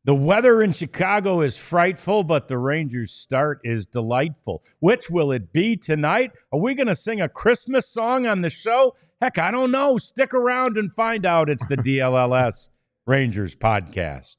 The weather in Chicago is frightful, but the Rangers' start is delightful. Which will it be tonight? Are we going to sing a Christmas song on the show? Heck, I don't know. Stick around and find out. It's the DLLS Rangers podcast.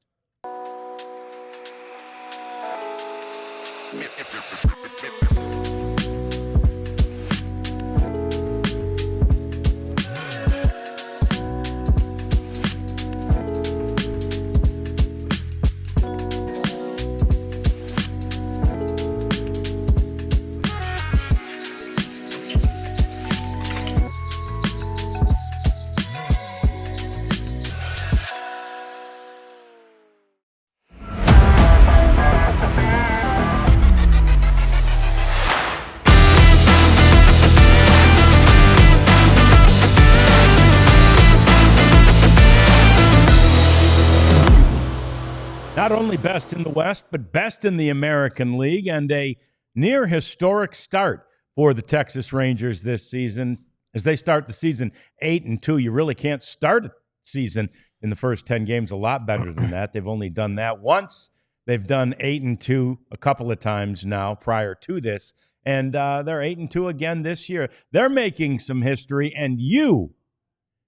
Not only best in the West, but best in the American League, and a near historic start for the Texas Rangers this season. As they start the season 8-2, you really can't start a season in the first 10 games a lot better than that. They've only done that once. They've done 8-2 a couple of times now prior to this, and they're 8-2 again this year. They're making some history, and you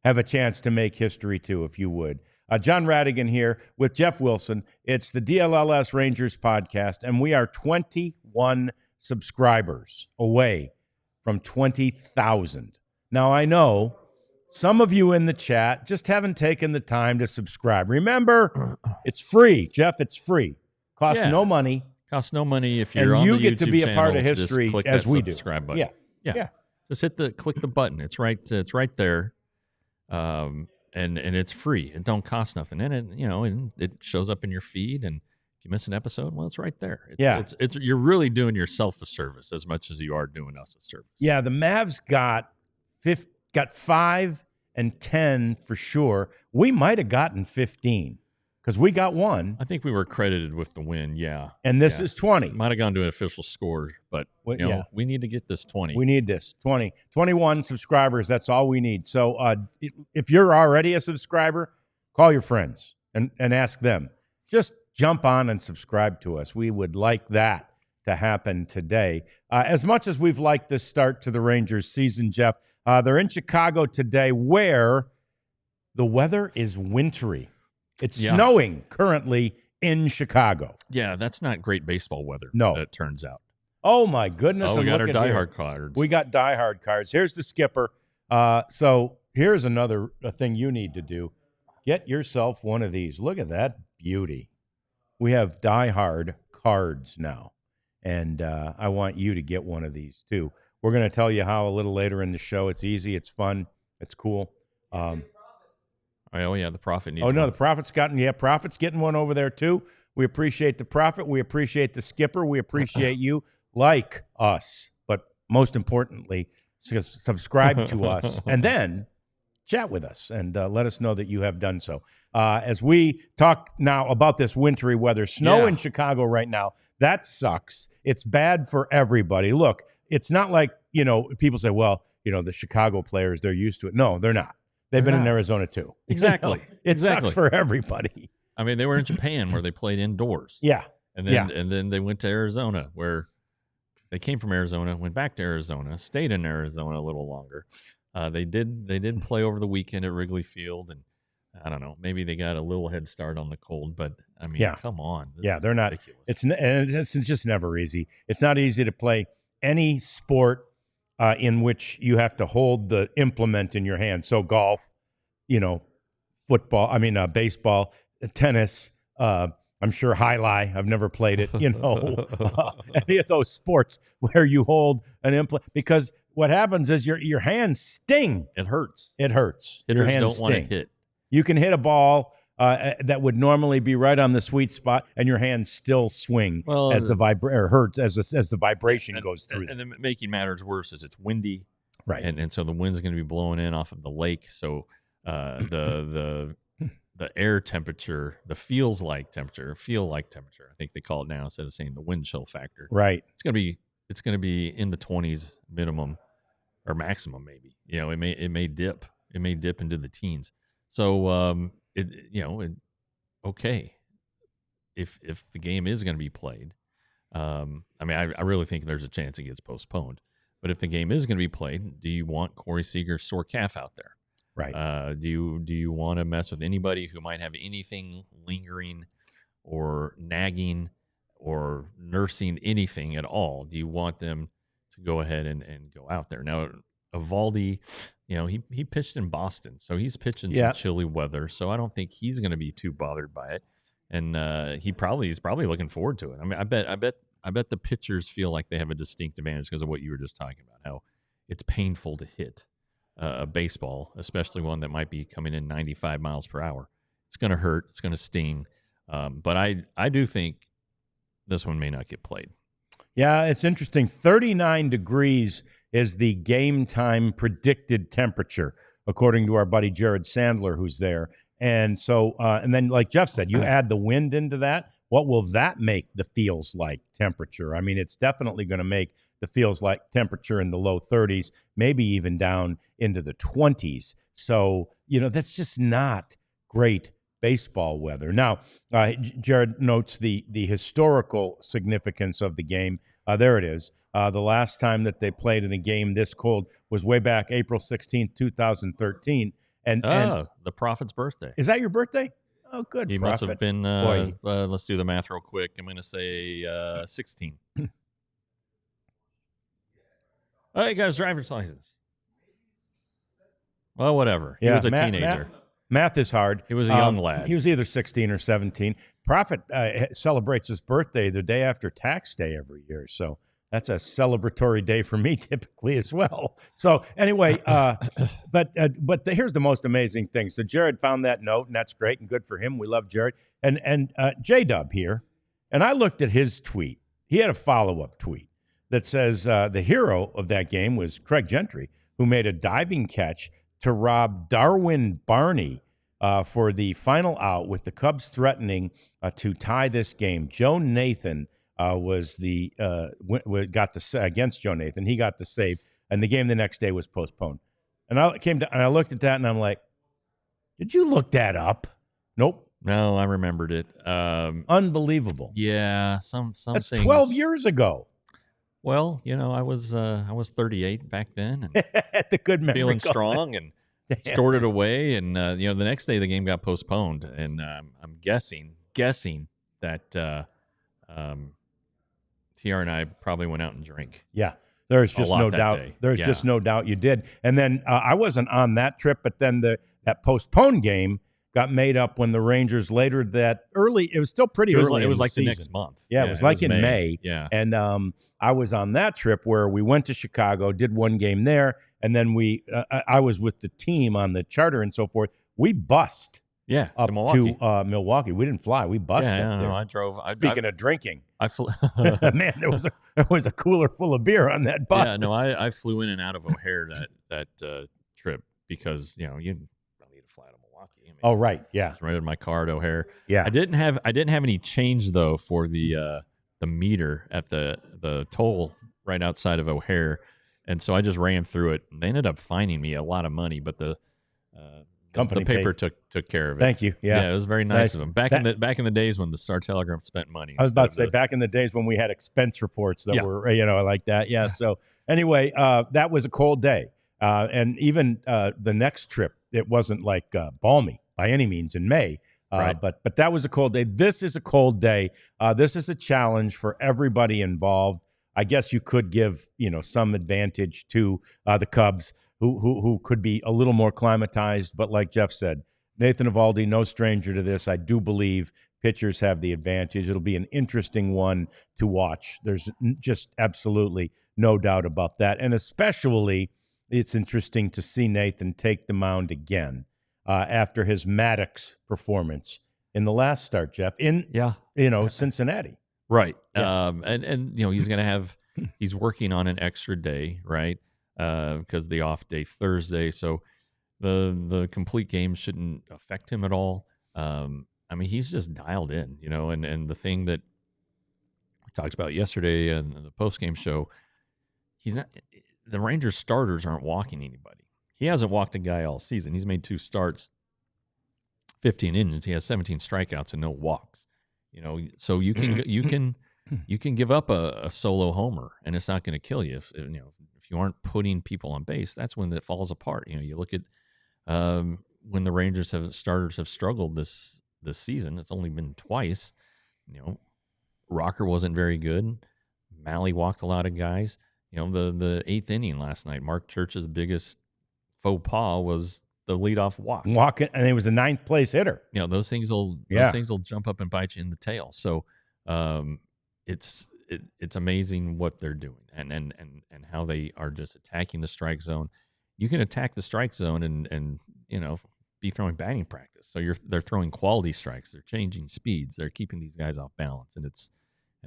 have a chance to make history too, if you would. John Radigan here with Jeff Wilson. It's the DLLS Rangers podcast, and we are 21 subscribers away from 20,000. Now, I know some of you in the chat just haven't taken the time to subscribe. Remember, it's free, Jeff. It's free. Costs no money. Costs no money if you're and on you the get YouTube to be a channel, part of history as we do. Subscribe button. Yeah. Just click the button. It's right there. And it's free. It don't cost nothing. And it shows up in your feed. And if you miss an episode, well, it's right there. It's you're really doing yourself a service as much as you are doing us a service. Yeah, the Mavs got 5 and 10 for sure. We might have gotten 15 because we got one. I think we were credited with the win. Yeah, and this is 20. Might have gone to an official score, but we need to get this 20. We need this 21 subscribers. That's all we need. So if you're already a subscriber, call your friends and ask them. Just jump on and subscribe to us. We would like that to happen today. As much as we've liked this start to the Rangers season, Jeff, they're in Chicago today where the weather is wintry. It's snowing currently in Chicago. Yeah, that's not great baseball weather. No. It turns out. Oh, my goodness. We got our diehard cards. We got diehard cards. Here's the skipper. So here's another thing you need to do. Get yourself one of these. Look at that beauty. We have diehard cards now, and I want you to get one of these too. We're going to tell you how a little later in the show. It's easy. It's fun. It's cool. The Prophet needs one. The Prophet's Prophet's getting one over there too. We appreciate the Prophet. We appreciate the skipper. We appreciate you. Like us, but most importantly, subscribe to us and then chat with us and let us know that you have done so. As we talk now about this wintry weather, snow in Chicago right now, that sucks. It's bad for everybody. Look, it's not like, people say, well, the Chicago players, they're used to it. No, they're not. They've been in Arizona too. Exactly. It sucks for everybody. I mean, they were in Japan where they played indoors. Yeah. And then they went to Arizona where they came from Arizona, went back to Arizona, stayed in Arizona a little longer. They did play over the weekend at Wrigley Field, and I don't know, maybe they got a little head start on the cold, but I mean, come on. They're not. It's just never easy. It's not easy to play any sport in which you have to hold the implement in your hand. So golf, football, baseball, tennis, I'm sure jai-alai. I've never played it, any of those sports where you hold an implement, because what happens is your hands sting. It hurts. Hitters your hands don't want to hit. You can hit a ball that would normally be right on the sweet spot, and your hands still swing as the vibration goes through. And then making matters worse is it's windy, right? And so the wind's going to be blowing in off of the lake. So the air temperature, the feel like temperature, I think they call it now instead of saying the wind chill factor. Right. It's going to be in the 20s minimum or maximum, maybe. It may dip into the teens. So okay. if the game is going to be played, I mean, I really think there's a chance it gets postponed. But if the game is going to be played, do you want Corey Seager's sore calf out there? Right. Do you want to mess with anybody who might have anything lingering or nagging or nursing anything at all? Do you want them to go ahead and go out there? Now, Eovaldi, he pitched in Boston, so he's pitching some chilly weather, so I don't think he's going to be too bothered by it. And he's probably looking forward to it. I mean, I bet the pitchers feel like they have a distinct advantage because of what you were just talking about, how it's painful to hit a baseball, especially one that might be coming in 95 miles per hour. It's going to hurt. It's going to sting. But I do think this one may not get played. Yeah, it's interesting. 39 degrees is the game time predicted temperature, according to our buddy Jared Sandler, who's there. And so, and then like Jeff said, you add the wind into that. What will that make the feels like temperature? I mean, it's definitely going to make the feels like temperature in the low 30s, maybe even down into the 20s. So, that's just not great baseball weather. Now, Jared notes the historical significance of the game. There it is. The last time that they played in a game this cold was way back April 16th, 2013. And the Prophet's birthday. Is that your birthday? Oh, good. He Prophet. must have been, let's do the math real quick. I'm going to say 16. Oh, he got his driver's license. Well, whatever. He was a teenager. Math is hard. He was a young lad. He was either 16 or 17. Prophet celebrates his birthday the day after tax day every year. So that's a celebratory day for me typically as well. So anyway, but here's the most amazing thing. So Jared found that note, and that's great and good for him. We love Jared. And J-Dub here, and I looked at his tweet. He had a follow-up tweet that says the hero of that game was Craig Gentry, who made a diving catch to rob Darwin Barney for the final out, with the Cubs threatening to tie this game. Joe Nathan was got the against Joe Nathan. He got the save, and the game the next day was postponed. And I looked at that, and I'm like, "Did you look that up?" Nope. No, I remembered it. Unbelievable. Yeah, some That's things. 12 years ago. Well, I was 38 back then, and At the good memory, feeling strong, and stored it away. And the next day the game got postponed, and I'm guessing that TR and I probably went out and drank. Yeah, there's just no doubt. Day. There's just no doubt you did. And then I wasn't on that trip, but then that postponed game got made up when the Rangers later that early. It was still pretty early. It was like the next month. Yeah, it was like in May. Yeah, and I was on that trip where we went to Chicago, did one game there, and then I was with the team on the charter and so forth. We bussed. Yeah, up to Milwaukee. We didn't fly. We bussed up there. No, I drove. Speaking of drinking, I flew. Man, there was a cooler full of beer on that bus. Yeah, no, I flew in and out of O'Hare that trip because you don't need to fly to Milwaukee. I mean, oh right, yeah. I rented my car at O'Hare. Yeah, I didn't have any change though for the meter at the toll right outside of O'Hare, and so I just ran through it. They ended up fining me a lot of money, but the company paper took care of it. Thank you. Yeah, it was very nice of them. Back in the days when the Star Telegram spent money. I was about to say back in the days when we had expense reports that were like that. Yeah. So anyway, that was a cold day, and even the next trip, it wasn't like balmy by any means in May. Right. But that was a cold day. This is a cold day. This is a challenge for everybody involved. I guess you could give some advantage to the Cubs, who could be a little more climatized. But like Jeff said, Nathan Eovaldi, no stranger to this. I do believe pitchers have the advantage. It'll be an interesting one to watch. There's just absolutely no doubt about that. And especially, it's interesting to see Nathan take the mound again after his Maddox performance in the last start, Jeff, in Cincinnati. Right. Yeah. And he's going to have – he's working on an extra day, right? Because the off day Thursday, so the complete game shouldn't affect him at all. I mean, he's just dialed in, and the thing that we talked about yesterday in the post-game show, he's not. The Rangers starters aren't walking anybody. He hasn't walked a guy all season. He's made 2 starts, 15 innings. He has 17 strikeouts and no walks. So you can give up a solo homer, and it's not going to kill you. If you aren't putting people on base, that's when it falls apart. You look at when the Rangers starters have struggled this season. It's only been twice. Rocker wasn't very good. Malley walked a lot of guys. The eighth inning last night, Mark Church's biggest faux pas was the leadoff walk. And he was the ninth place hitter. Those things will jump up and bite you in the tail. So it's amazing what they're doing and how they are just attacking the strike zone. You can attack the strike zone and be throwing batting practice. So they're throwing quality strikes. They're changing speeds. They're keeping these guys off balance, and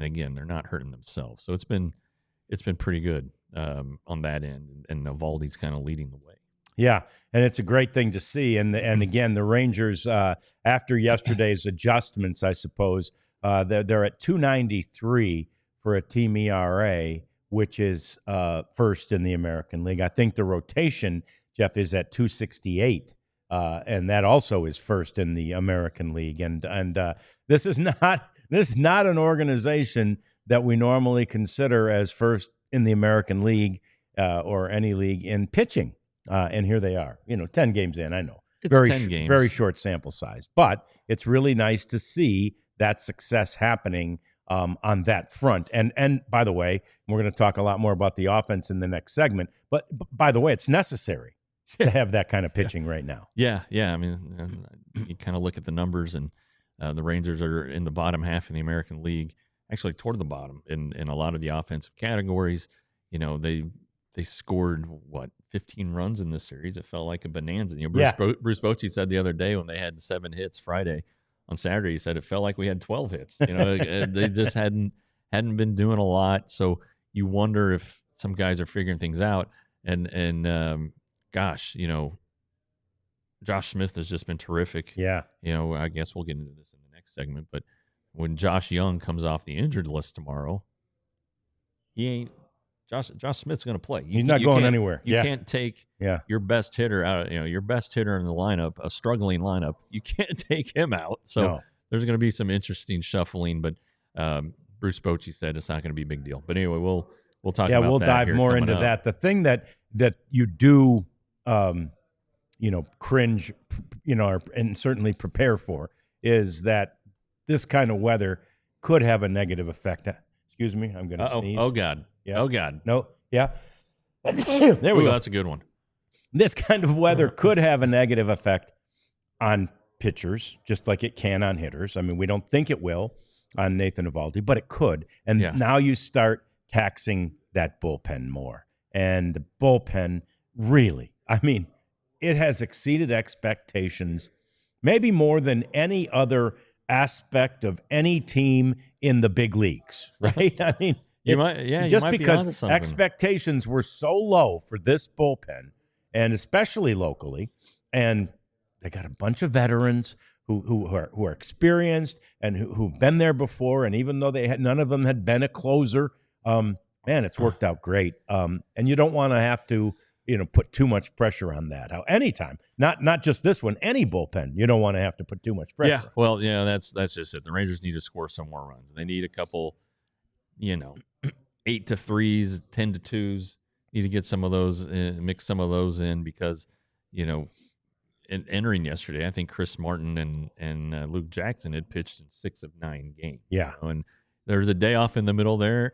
again, they're not hurting themselves. So it's been pretty good on that end, and Eovaldi's kind of leading the way. Yeah, and it's a great thing to see. And again, the Rangers, after yesterday's adjustments, I suppose, they're at 293 for a team ERA, which is first in the American League. I think the rotation, Jeff, is at 268, and that also is first in the American League. And this is not an organization that we normally consider as first in the American League or any league in pitching. And here they are, 10 games in. I know it's very 10 games. Very short sample size, but it's really nice to see that success happening on that front. And by the way, we're going to talk a lot more about the offense in the next segment. But by the way, it's necessary to have that kind of pitching right now. Yeah. I mean, you kind of look at the numbers, and the Rangers are in the bottom half in the American League, actually toward the bottom in a lot of the offensive categories. They scored 15 runs in this series. It felt like a bonanza. Bruce Bochy said the other day when they had 7 hits Friday, on Saturday he said it felt like we had 12 hits. They just hadn't been doing a lot. So you wonder if some guys are figuring things out. And gosh, Josh Smith has just been terrific. Yeah. I guess we'll get into this in the next segment, but when Josh Young comes off the injured list tomorrow, Josh Smith's going to play. He's not going anywhere. You can't take your best hitter out. Your best hitter in the lineup, a struggling lineup. You can't take him out. So there's going to be some interesting shuffling. But Bruce Bochy said it's not going to be a big deal. But anyway, we'll talk about that. Yeah, we'll dive more into that. The thing that you do, cringe, and certainly prepare for is that this kind of weather could have a negative effect. Excuse me, I'm going to sneeze. Oh God. Yeah. Oh God. No. Yeah. There we go. That's a good one. This kind of weather could have a negative effect on pitchers, just like it can on hitters. I mean, we don't think it will on Nathan Eovaldi, but it could. And now you start taxing that bullpen more. And the bullpen really, I mean, it has exceeded expectations, maybe more than any other aspect of any team in the big leagues, right? I mean, just because expectations were so low for this bullpen, and especially locally, and they got a bunch of veterans who are experienced and who've been there before, and even though none of them had been a closer, man, it's worked out great. And you don't want to have to put too much pressure on that. Anytime, not just this one, any bullpen, you don't want to have to put too much pressure. Yeah, well, that's just it. The Rangers need to score some more runs. They need a couple, 8 to 3s, 10 to 2s. Need to get some of those, mix some of those in because, entering yesterday, I think Chris Martin and Luke Jackson had pitched in 6 of 9 games. Yeah, and there was a day off in the middle there.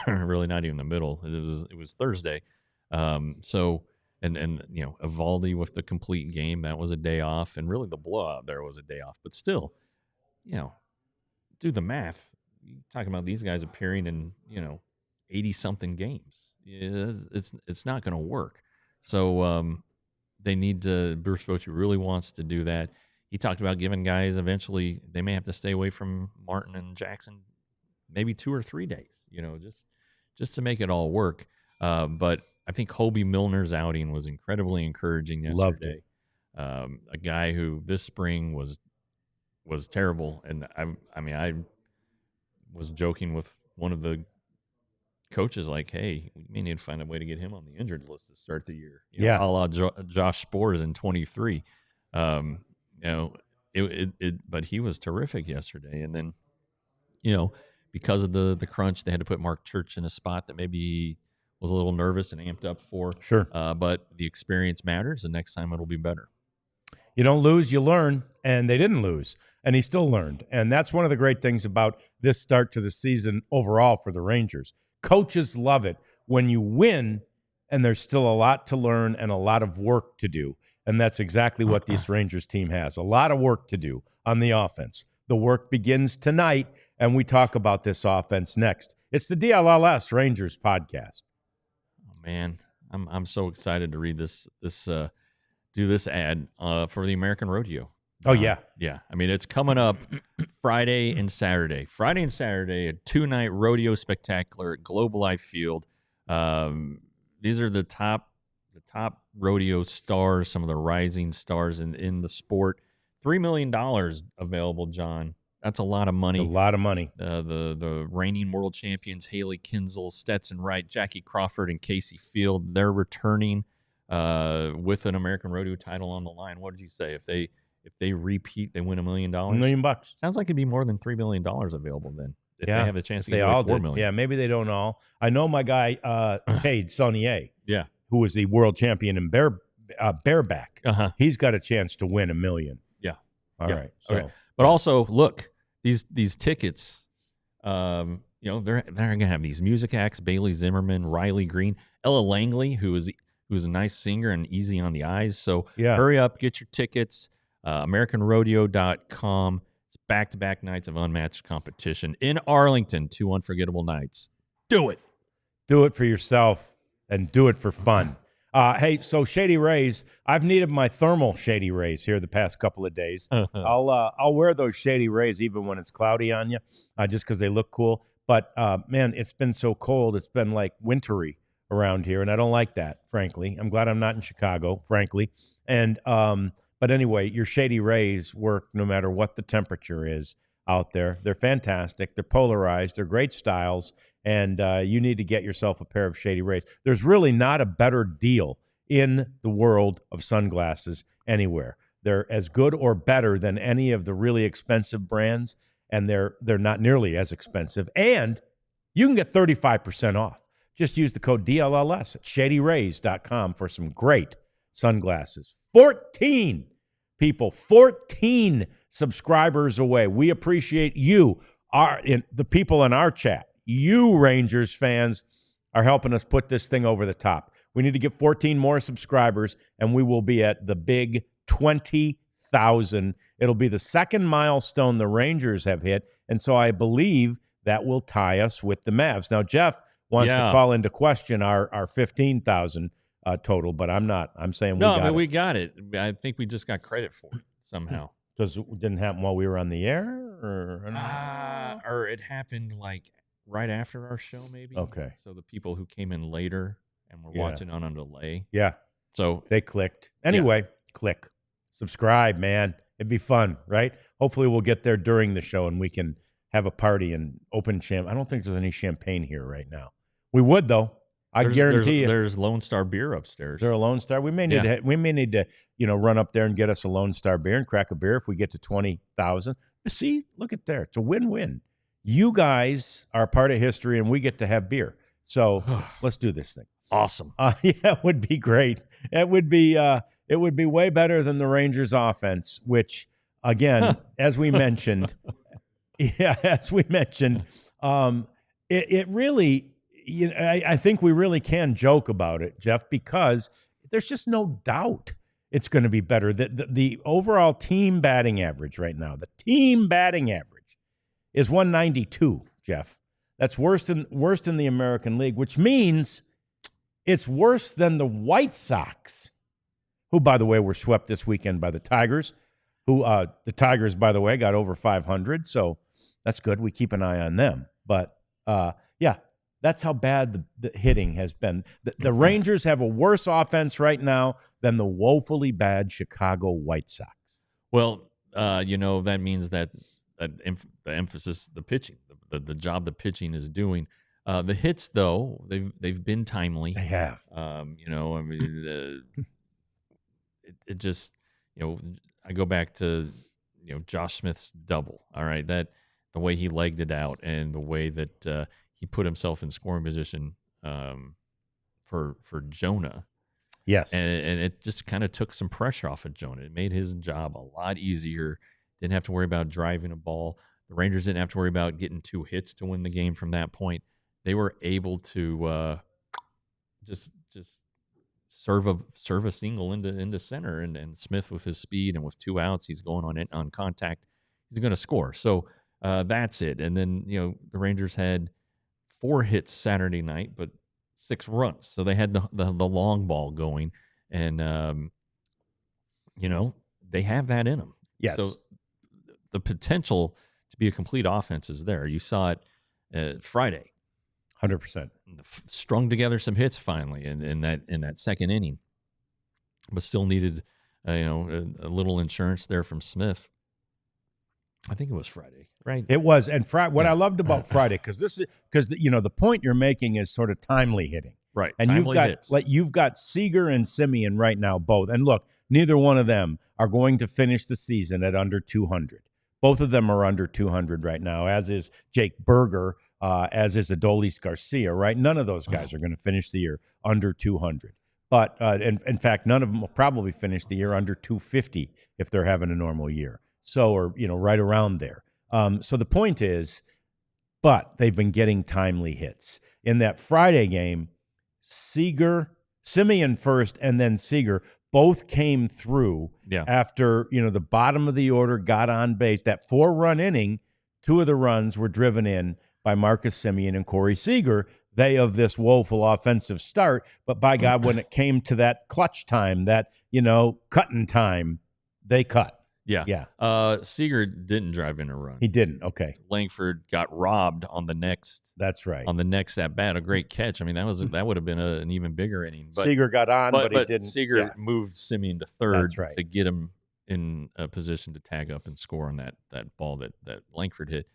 Really, not even the middle. It was Thursday. So Eovaldi with the complete game, that was a day off, and really the blowout there was a day off. But still, do the math. You're talking about these guys appearing in 80-something games. It's not going to work. So they need to. Bruce Bochy really wants to do that. He talked about giving guys eventually they may have to stay away from Martin and Jackson, maybe 2 or 3 days. Just to make it all work. But I think Hobie Milner's outing was incredibly encouraging yesterday. Loved it. A guy who this spring was terrible, and I was joking with one of the coaches, like, hey, we may need to find a way to get him on the injured list to start the year. A la Josh Spores in 23. But he was terrific yesterday. And then because of the crunch, they had to put Mark Church in a spot that maybe was a little nervous and amped up for. Sure. But the experience matters, and next time it'll be better. You don't lose, you learn, and they didn't lose, and he still learned. And that's one of the great things about this start to the season overall for the Rangers. Coaches love it when you win, and there's still a lot to learn and a lot of work to do. And that's exactly what this Rangers team has, a lot of work to do on the offense. The work begins tonight, and we talk about this offense next. It's the DLLS Rangers podcast. Oh, man, I'm so excited to read this do this ad for the American Rodeo. Oh, yeah. Yeah. I mean, it's coming up Friday and Saturday. Friday and Saturday, a 2-night rodeo spectacular at Globe Life Field. These are the top rodeo stars, some of the rising stars in the sport. $3 million available, John. That's a lot of money. A lot of money. The reigning world champions, Haley Kinsel, Stetson Wright, Jackie Crawford, and Casey Field, they're returning with an American Rodeo title on the line. What did you say? If they repeat, they win $1 million? $1 million. Sounds like it'd be more than $3 million available then. If they have a chance to get away all $4 million. Yeah, maybe they don't all. I know my guy Cade Saunier, who was the world champion in bareback. He's got a chance to win $1 million. Yeah. All right. So. Okay. But also, look, these tickets, they're going to have these music acts: Bailey Zimmerman, Riley Green, Ella Langley, who's a nice singer and easy on the eyes. So hurry up, get your tickets. AmericanRodeo.com. It's back-to-back nights of unmatched competition in Arlington. 2 unforgettable nights. Do it. Do it for yourself and do it for fun. Hey, so Shady Rays, I've needed my thermal Shady Rays here the past couple of days. I'll wear those Shady Rays even when it's cloudy on you, just because they look cool. But, man, it's been so cold. It's been like wintry around here, and I don't like that, frankly. I'm glad I'm not in Chicago, frankly. And but anyway, your Shady Rays work no matter what the temperature is out there. They're fantastic. They're polarized. They're great styles. And you need to get yourself a pair of Shady Rays. There's really not a better deal in the world of sunglasses anywhere. They're as good or better than any of the really expensive brands, and they're not nearly as expensive. And you can get 35% off. Just use the code DLLS at shadyrays.com for some great sunglasses. 14 subscribers away. We appreciate you, the people in our chat. You Rangers fans are helping us put this thing over the top. We need to get 14 more subscribers, and we will be at the big 20,000. It'll be the second milestone the Rangers have hit, and so I believe that will tie us with the Mavs. Now, Jeff wants to call into question our 15,000 total, but I'm not. I'm saying we got it. I think we just got credit for it somehow. Because it didn't happen while we were on the air? Or it happened like right after our show, maybe. Okay. So the people who came in later and were watching on a delay. Yeah. So they clicked. Anyway, click. Subscribe, man. It'd be fun, right? Hopefully we'll get there during the show and we can have a party and open champagne. I don't think there's any champagne here right now. We would, though. I guarantee you. There's Lone Star beer upstairs. Is there a Lone Star? We may need to run up there and get us a Lone Star beer and crack a beer if we get to 20,000. See, look at there. It's a win-win. You guys are part of history, and we get to have beer. So let's do this thing. Awesome. It would be great. It would be way better than the Rangers offense, which, again, as we mentioned, it really. I think we really can joke about it, Jeff, because there's just no doubt it's going to be better. The overall team batting average right now, the team batting average is 192, Jeff. That's worse than the American League, which means it's worse than the White Sox, who, by the way, were swept this weekend by the Tigers, the Tigers, by the way, got over 500, so that's good. We keep an eye on them. But, that's how bad the hitting has been. The Rangers have a worse offense right now than the woefully bad Chicago White Sox. Well, that means that the emphasis, the pitching, the job the pitching is doing. The hits, though, they've been timely. They have. It just, I go back to, Josh Smith's double. All right, that the way he legged it out and the way that he put himself in scoring position for Jonah. Yes. And it just kind of took some pressure off of Jonah. It made his job a lot easier. Didn't have to worry about driving a ball. The Rangers didn't have to worry about getting 2 hits to win the game from that point. They were able to just serve a single into center, and Smith with his speed and with 2 outs, he's going on contact. He's going to score. So that's it. And then the Rangers had 4 hits Saturday night, but 6 runs. So they had the long ball going, and they have that in them. Yes. So the potential to be a complete offense is there. You saw it Friday. 100%. Strung together some hits finally in that second inning, but still needed a little insurance there from Smith. I think it was Friday, right? It was. And what I loved about Friday, because the point you're making is sort of timely hitting. Right. And you've got Seager and Semien right now, both. And look, neither one of them are going to finish the season at under 200. Both of them are under 200 right now, as is Jake Berger, as is Adolis Garcia, right? None of those guys are going to finish the year under 200. But in fact, none of them will probably finish the year under 250 if they're having a normal year. So, or, right around there. So the point is, but they've been getting timely hits. In that Friday game, Semien first and then Seager both came through after, the bottom of the order got on base. That 4-run inning, 2 of the runs were driven in by Marcus Semien and Corey Seager. They of this woeful offensive start, but by God, when it came to that clutch time, that, cutting time, they cut. Yeah. Seager didn't drive in a run. He didn't. Okay. Langford got robbed on the next. That's right. On the next at bat, a great catch. I mean, that would have been an even bigger inning. But Seager got on, but he didn't. Seager moved Semien to third to get him in a position to tag up and score on that ball that Langford hit.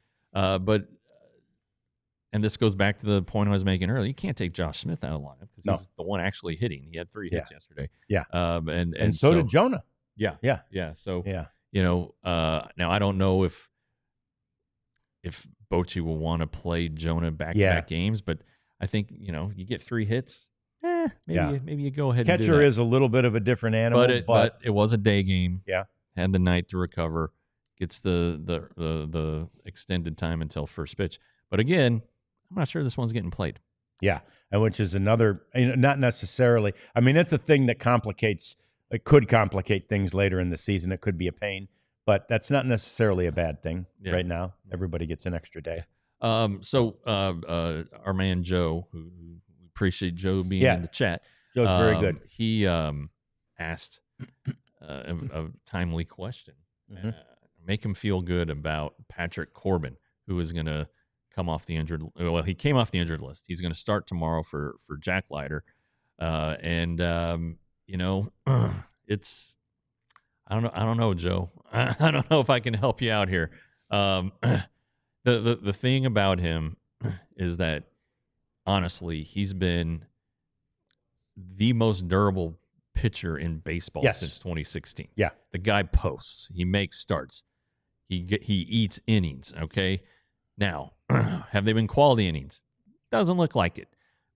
And this goes back to the point I was making earlier. You can't take Josh Smith out of the lineup because he's the one actually hitting. He had 3 hits yesterday. Yeah. And so did Jonah. Yeah. So now I don't know if Bochy will want to play Jonah back-to-back games, but I think you get 3 hits. Maybe you go ahead. Catcher and do that. is a little bit of a different animal, but it was a day game. Yeah, had the night to recover. Gets the extended time until first pitch. But again, I'm not sure this one's getting played. Yeah, and which is another, not necessarily. I mean, it's a thing that it could complicate things later in the season. It could be a pain, but that's not necessarily a bad thing right now. Everybody gets an extra day. So our man Joe, who we appreciate Joe being in the chat. Joe's very good. He asked a timely question. Make him feel good about Patrick Corbin, who is going to come off the injured. Well, he came off the injured list. He's going to start tomorrow for Jack Leiter, it's I don't know, Joe. I don't know if I can help you out here. The thing about him is that honestly, he's been the most durable pitcher in baseball since 2016. Yeah, the guy posts. He makes starts. He eats innings. Okay, now have they been quality innings? Doesn't look like it.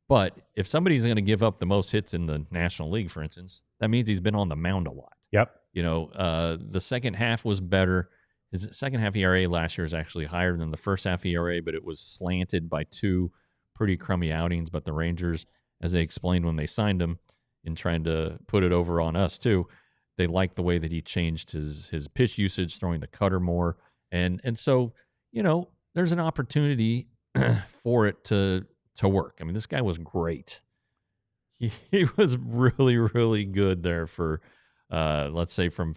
But if somebody's going to give up the most hits in the National League, for instance, that means he's been on the mound a lot. Yep. The second half was better. His second half ERA last year was actually higher than the first half ERA, but it was slanted by 2 pretty crummy outings. But the Rangers, as they explained when they signed him, in trying to put it over on us too, they liked the way that he changed his pitch usage, throwing the cutter more. And so, there's an opportunity for it to work. I mean, this guy was great. He was really, really good there for, let's say from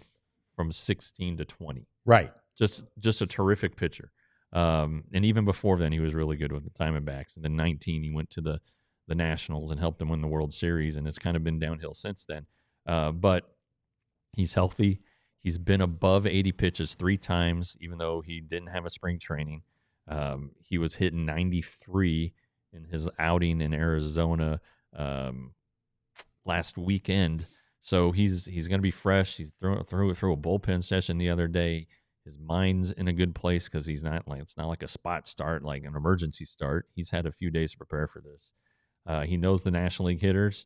16 to 20. Right. Just a terrific pitcher. And even before then, he was really good with the Diamondbacks. And then 19, he went to the Nationals and helped them win the World Series. And it's kind of been downhill since then. But he's healthy. He's been above 80 pitches 3 times, even though he didn't have a spring training. He was hitting 93 in his outing in Arizona last weekend. So he's going to be fresh. He's threw a bullpen session the other day. His mind's in a good place because it's not like a spot start, like an emergency start. He's had a few days to prepare for this. He knows the National League hitters,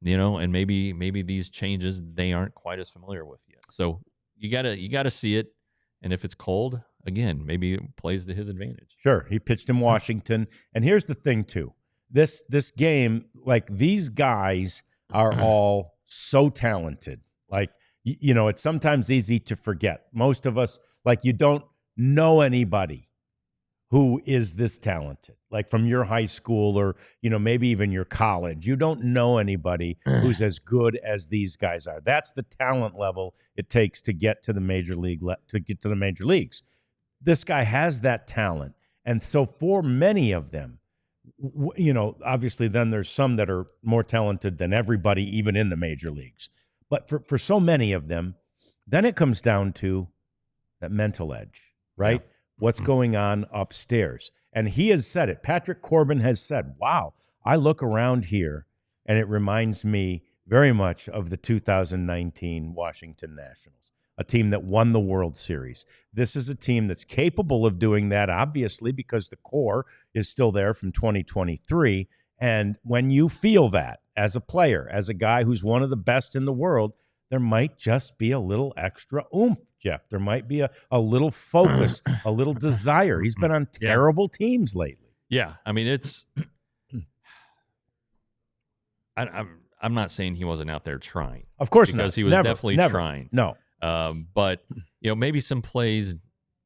and maybe these changes they aren't quite as familiar with yet. So you gotta see it, and if it's cold, again, maybe it plays to his advantage. Sure, he pitched in Washington, and here's the thing too: this game, like these guys are all so talented. Like it's sometimes easy to forget. Most of us, like, you don't know anybody who is this talented, like from your high school or, maybe even your college. You don't know anybody who's as good as these guys are. That's the talent level it takes to get to the major leagues. This guy has that talent. And so for many of them, obviously then there's some that are more talented than everybody, even in the major leagues. But for so many of them, then it comes down to that mental edge, right? Yeah. What's going on upstairs? And he has said it. Patrick Corbin has said, wow, I look around here and it reminds me very much of the 2019 Washington Nationals, a team that won the World Series. This is a team that's capable of doing that, obviously, because the core is still there from 2023. And when you feel that as a player, as a guy who's one of the best in the world, there might just be a little extra oomph, Jeff. There might be a little focus, a little desire. He's been on terrible teams lately. Yeah, I mean, it's I'm not saying he wasn't out there trying. Of course because not. he was definitely trying. No. But maybe some plays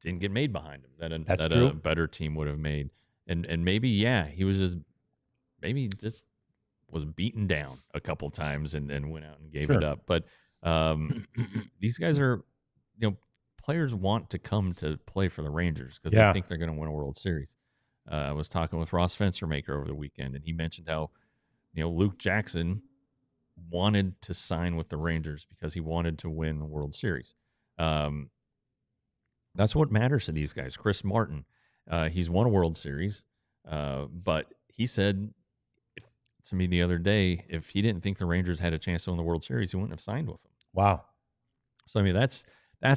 didn't get made behind him that a better team would have made. And maybe he was just was beaten down a couple times and went out and gave it up. But these guys are, players want to come to play for the Rangers because they think they're going to win a World Series. I was talking with Ross Fencermaker over the weekend, and he mentioned how, Luke Jackson wanted to sign with the Rangers because he wanted to win the World Series. That's what matters to these guys. Chris Martin, he's won a World Series, but he said to me the other day, if he didn't think the Rangers had a chance to win the World Series, he wouldn't have signed with them. Wow. So, I mean, that's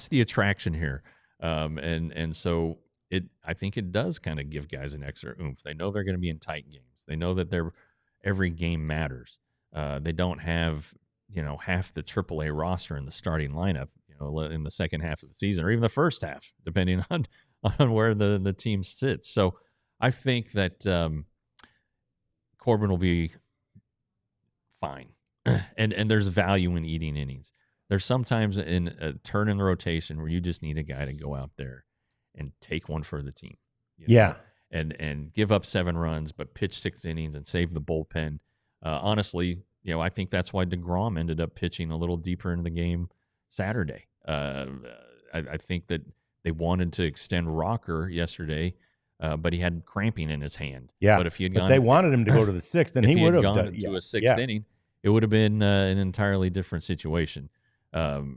the attraction here. And so I think it does kind of give guys an extra oomph. They know they're going to be in tight games. They know that every game matters. They don't have, half the AAA roster in the starting lineup, in the second half of the season or even the first half, depending on where the team sits. So I think that Corbin will be fine. And there's value in eating innings. There's sometimes in a turn in the rotation where you just need a guy to go out there and take one for the team. And give up 7 runs, but pitch 6 innings and save the bullpen. Honestly, I think that's why DeGrom ended up pitching a little deeper into the game Saturday. I think that they wanted to extend Rocker yesterday, but he had cramping in his hand. Yeah, but if they wanted him to go to the 6th, then he would have gone to a 6th inning. It would have been an entirely different situation.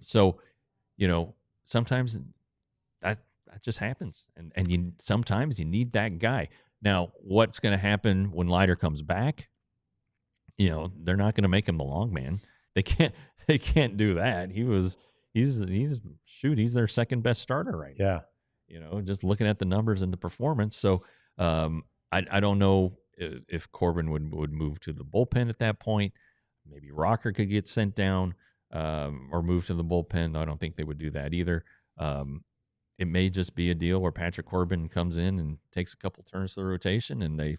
So, sometimes that just happens, and sometimes you need that guy. Now, what's going to happen when Leiter comes back? They're not going to make him the long man. They can't do that. He's their second best starter right now. Yeah. Just looking at the numbers and the performance. So I don't know if Corbin would move to the bullpen at that point. Maybe Rocker could get sent down or move to the bullpen. I don't think they would do that either. It may just be a deal where Patrick Corbin comes in and takes a couple turns to the rotation, and they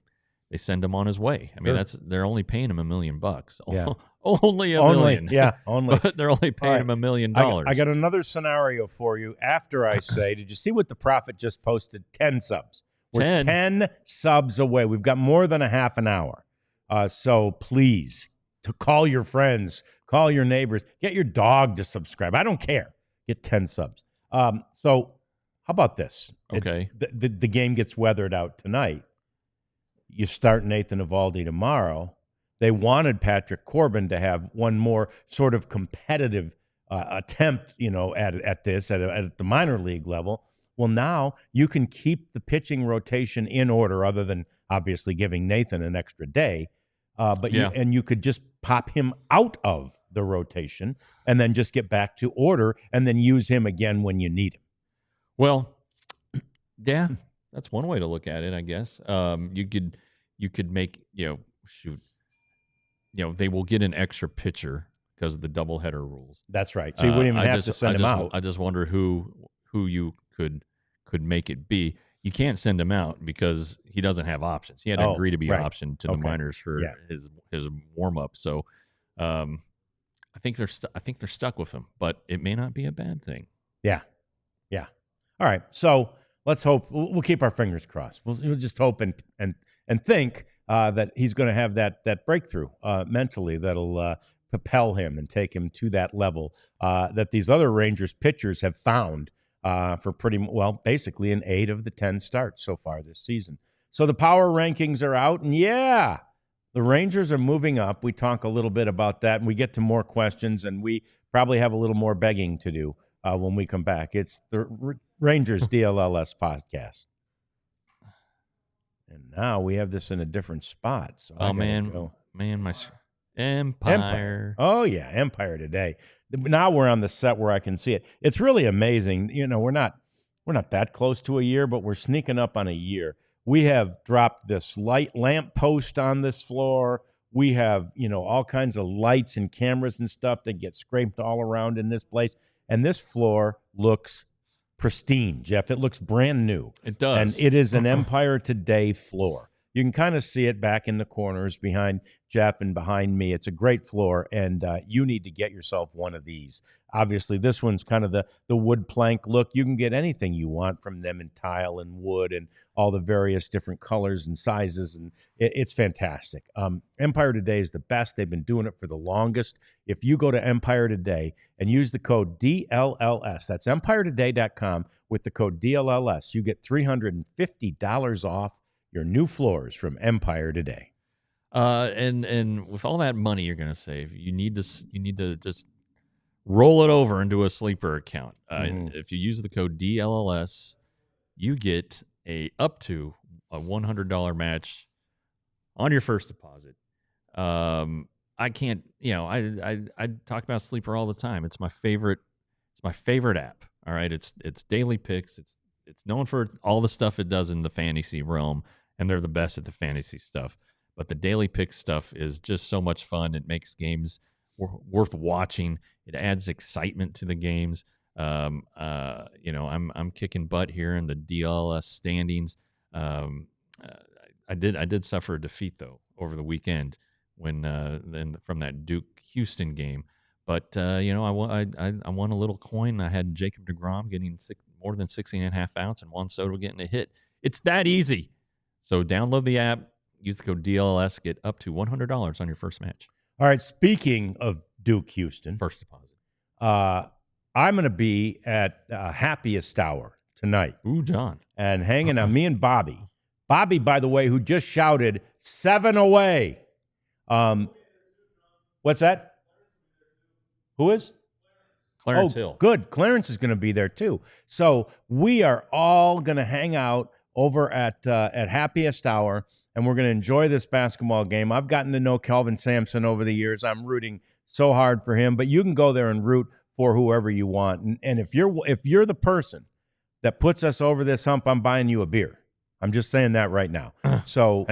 send him on his way. I mean, they're only paying him $1 million. Yeah. Only $1 million. Yeah, only. But they're only paying him $1 million. I got another scenario for you. After I say, did you see what the Prophet just posted? 10 subs. We're 10 subs away. We've got more than a half an hour. So please, to call your friends, call your neighbors, get your dog to subscribe. I don't care. Get 10 subs. So how about this? Okay. The game gets weathered out tonight. You start Nathan Eovaldi tomorrow. They wanted Patrick Corbin to have one more sort of competitive attempt, at this at the minor league level. Well, now you can keep the pitching rotation in order, other than obviously giving Nathan an extra day. You could just pop him out of the rotation and then just get back to order and then use him again when you need him. Well, yeah, that's one way to look at it, I guess. You could make, they will get an extra pitcher because of the doubleheader rules. That's right. So you wouldn't even have to send him out. I just wonder who you could make it be. You can't send him out because he doesn't have options. He had to agree to be optioned to the minors for his warm up. So, I think they're stuck with him, but it may not be a bad thing. Yeah. All right. So let's hope. We'll keep our fingers crossed. We'll just hope and think that he's going to have that breakthrough mentally that'll propel him and take him to that level that these other Rangers pitchers have found for basically in 8 of the 10 starts so far this season. So the power rankings are out, and the Rangers are moving up. We talk a little bit about that, and we get to more questions, and we probably have a little more begging to do when we come back. It's the Rangers DLLS podcast. And now we have this in a different spot. So my Empire. Oh, yeah, Empire today. Now we're on the set where I can see it. It's really amazing. We're not that close to a year, but we're sneaking up on a year. We have dropped this light lamp post on this floor. We have, all kinds of lights and cameras and stuff that get scraped all around in this place. And this floor looks pristine, Jeff. It looks brand new. It does. And it is an Empire Today floor. You can kind of see it back in the corners behind Jeff and behind me. It's a great floor, and you need to get yourself one of these. Obviously, this one's kind of the wood plank look. You can get anything you want from them in tile and wood and all the various different colors and sizes, and it's fantastic. Empire Today is the best. They've been doing it for the longest. If you go to Empire Today and use the code DLLS, that's EmpireToday.com, with the code DLLS, you get $350 off your new floors from Empire Today. And with all that money you're going to save, you need to just roll it over into a sleeper account. If you use the code DLLS, you get up to a $100 match on your first deposit. I can't, I talk about Sleeper all the time. It's my favorite app. All right, it's daily picks. It's known for all the stuff it does in the fantasy realm, and they're the best at the fantasy stuff. But the daily pick stuff is just so much fun. It makes games worth watching. It adds excitement to the games. I'm kicking butt here in the DLLS standings. I did suffer a defeat though over the weekend from that Duke Houston game. But I won a little coin. I had Jacob deGrom getting more than 16.5 outs and Juan Soto getting a hit. It's that easy. So download the app, use the code DLLS, get up to $100 on your first match. All right, speaking of Duke Houston. First deposit. I'm going to be at Happiest Hour tonight. Ooh, John. And hanging out, me and Bobby. Bobby, by the way, who just shouted 7 away. What's that? Who is? Clarence Hill. Good. Clarence is going to be there too. So we are all going to hang out over at Happiest Hour, and we're going to enjoy this basketball game. I've gotten to know Kelvin Sampson over the years. I'm rooting so hard for him, but you can go there and root for whoever you want. And if you're the person that puts us over this hump, I'm buying you a beer. I'm just saying that right now. So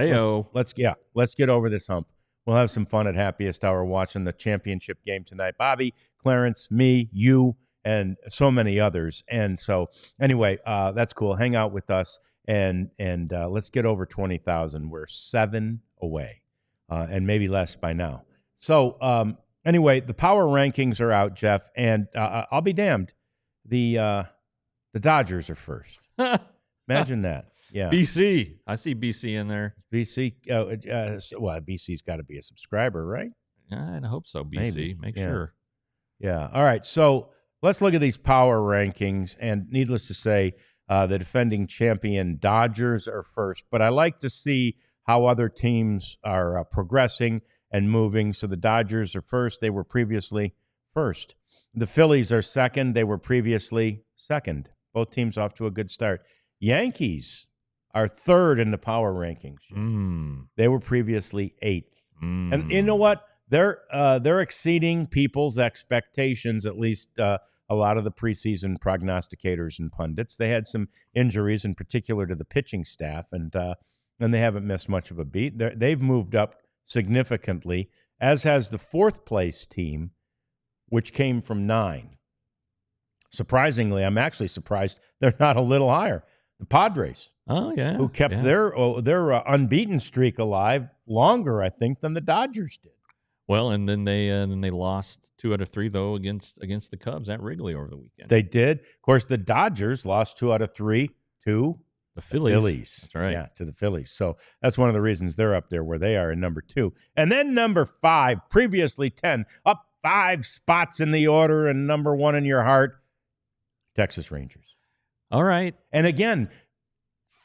let's get over this hump. We'll have some fun at Happiest Hour watching the championship game tonight. Bobby, Clarence, me, you, and so many others. And so anyway, that's cool. Hang out with us and let's get over 20,000. We're 7 away, and maybe less by now. So anyway, the power rankings are out, Jeff, and I'll be damned. The Dodgers are first. Imagine that. Yeah. BC. I see BC in there. BC. BC's got to be a subscriber, right? I hope so, BC. Maybe. Make sure. Yeah. All right. So let's look at these power rankings. And needless to say, the defending champion Dodgers are first. But I like to see how other teams are progressing and moving. So the Dodgers are first. They were previously first. The Phillies are second. They were previously second. Both teams off to a good start. Yankees are third in the power rankings. They were previously 8th. And you know what? They're exceeding people's expectations, at least a lot of the preseason prognosticators and pundits. They had some injuries, in particular to the pitching staff, and they haven't missed much of a beat. They've moved up significantly, as has the fourth place team, which came from 9. Surprisingly, I'm actually surprised they're not a little higher. The Padres. Oh, yeah. Who kept their unbeaten streak alive longer, I think, than the Dodgers did. Well, and then they lost 2 out of 3 though against the Cubs at Wrigley over the weekend. They did. Of course, the Dodgers lost 2 out of 3 to the Phillies. That's right. Yeah, to the Phillies. So that's one of the reasons they're up there where they are in number 2. And then number 5, previously 10, up 5 spots in the order, and number 1 in your heart, Texas Rangers. All right. And again,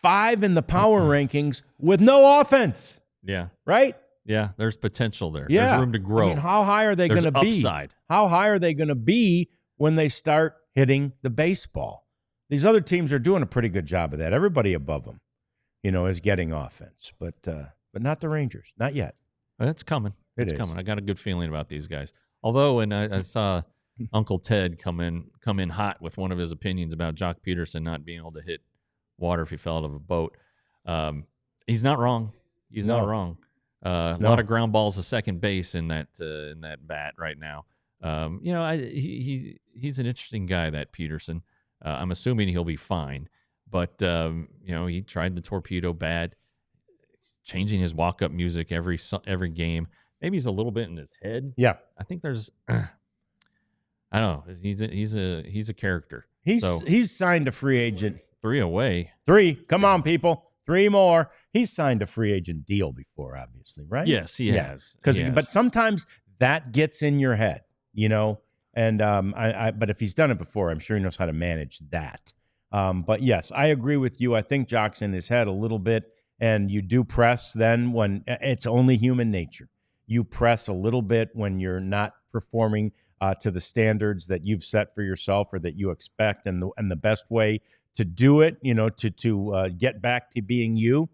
5 in the power rankings with no offense. Yeah. Right? Yeah, there's potential there. Yeah. There's room to grow. I mean, how high are they going to be? Upside. How high are they going to be when they start hitting the baseball? These other teams are doing a pretty good job of that. Everybody above them, is getting offense, but not the Rangers, not yet. It's coming. It's coming. I got a good feeling about these guys. Although, and I saw Uncle Ted come in hot with one of his opinions about Jock Peterson not being able to hit water if he fell out of a boat. He's not wrong. He's not wrong. A lot of ground balls to second base in that bat right now. He's an interesting guy, that Peterson. I'm assuming he'll be fine, but he tried the torpedo bat, changing his walk-up music every game. Maybe he's a little bit in his head. Yeah, I think there's. I don't know. He's a character. He's signed a free agent. 3 away. 3. Come on, people. 3 more. He's signed a free agent deal before, obviously, right? Yes, he has. But sometimes that gets in your head, And but if he's done it before, I'm sure he knows how to manage that. But yes, I agree with you. I think Jock's in his head a little bit, and you do press then when it's only human nature. You press a little bit when you're not performing to the standards that you've set for yourself or that you expect, and the best way to do it, to get back to being you,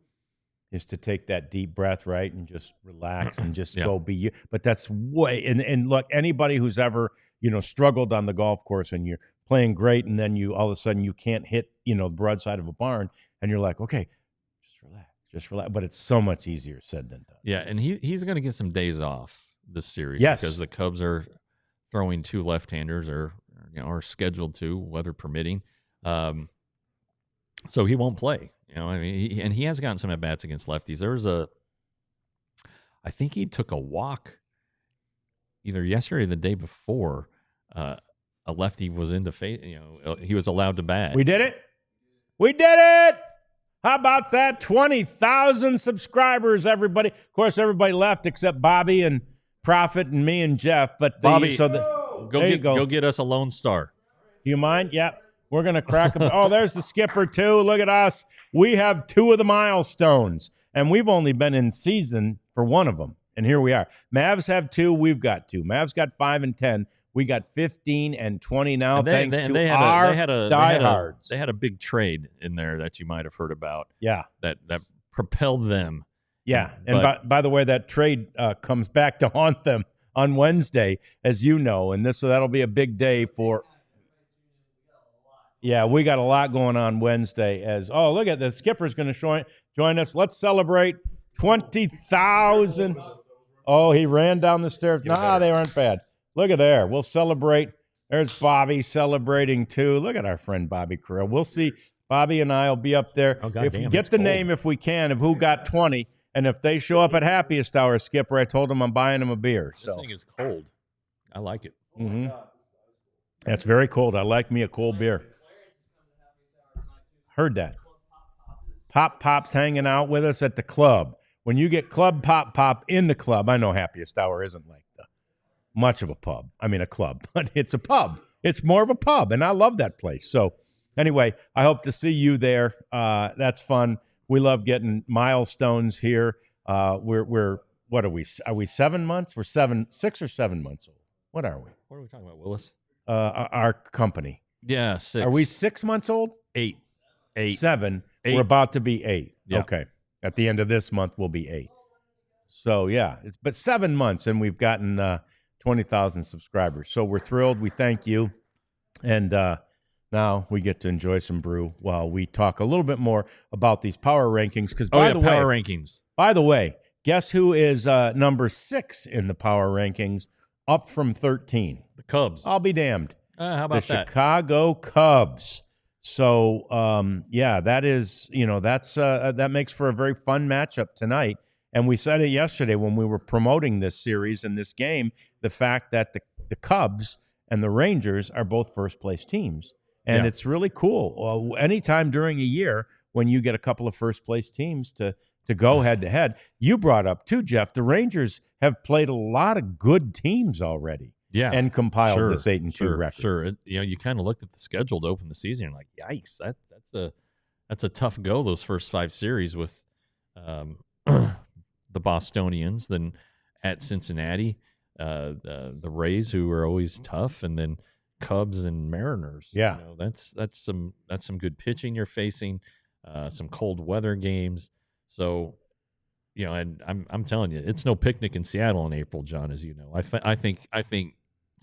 is to take that deep breath, right, and just relax and just go be you. But that's way and look, anybody who's ever struggled on the golf course and you're playing great, and then you all of a sudden you can't hit the broadside of a barn, and you're like, okay, just relax. But it's so much easier said than done. Yeah, and he's going to get some days off this series, because the Cubs are throwing 2 left-handers, or are scheduled to, weather permitting. So he won't play. He has gotten some at bats against lefties. There was I think he took a walk either yesterday or the day before. A lefty was into face. He was allowed to bat. We did it. We did it. How about that? 20,000 subscribers, everybody. Of course, everybody left except Bobby and Prophet and me and Jeff. But Bobby, go get us a Lone Star. Do you mind? Yep. We're going to crack them. Oh, there's the skipper, too. Look at us. We have 2 of the milestones, and we've only been in season for 1 of them, and here we are. Mavs have 2. We've got 2. Mavs got 5 and 10. We got 15 and 20 now, thanks to our diehards. They had a big trade in there that you might have heard about. Yeah. That propelled them. Yeah, and by the way, that trade comes back to haunt them on Wednesday, as you know, and so that'll be a big day for – yeah, we got a lot going on Wednesday. Look at the skipper's going to join us. Let's celebrate 20,000. Oh, he ran down the stairs. Nah, they aren't bad. Look at there. We'll celebrate. There's Bobby celebrating too. Look at our friend Bobby Carell. We'll see. Bobby and I will be up there. Oh, if we get the name, if we can, of who got 20. And if they show up at Happiest Hour, Skipper, I told them I'm buying them a beer. This thing is cold. I like it. Mm-hmm. That's very cold. I like me a cold beer. Heard that. Pop's hanging out with us at the club. When you get Club Pop in the club, I know Happiest Hour isn't like much of a pub. I mean, a club, but it's a pub. It's more of a pub, and I love that place. So anyway, I hope to see you there. That's fun. We love getting milestones here. We're what are we? Are we 7 months? We're 6 or 7 months old. What are we? What are we talking about, Willis? Our company. Yeah, 6. Are we 6 months old? 8. 7. 8. We're about to be 8. Yeah. Okay. At the end of this month, we'll be 8. So, yeah. But 7 months, and we've gotten 20,000 subscribers. So we're thrilled. We thank you. And now we get to enjoy some brew while we talk a little bit more about these power rankings. Because power rankings. By the way, guess who is number 6 in the power rankings, up from 13? The Cubs. I'll be damned. How about the that? Chicago Cubs. So, yeah, that is, that makes for a very fun matchup tonight. And we said it yesterday when we were promoting this series and this game, the fact that the Cubs and the Rangers are both first-place teams. And it's really cool. Anytime during a year when you get a couple of first-place teams to go head-to-head. You brought up, too, Jeff, the Rangers have played a lot of good teams already. Yeah, and compiled this 8-2 record. Sure, you kind of looked at the schedule to open the season and like, yikes, that's a tough go. Those first 5 series with the Bostonians, then at Cincinnati, the Rays, who are always tough, and then Cubs and Mariners. Yeah, that's some good pitching you're facing, some cold weather games. So, and I'm telling you, it's no picnic in Seattle in April, John. As you know, I think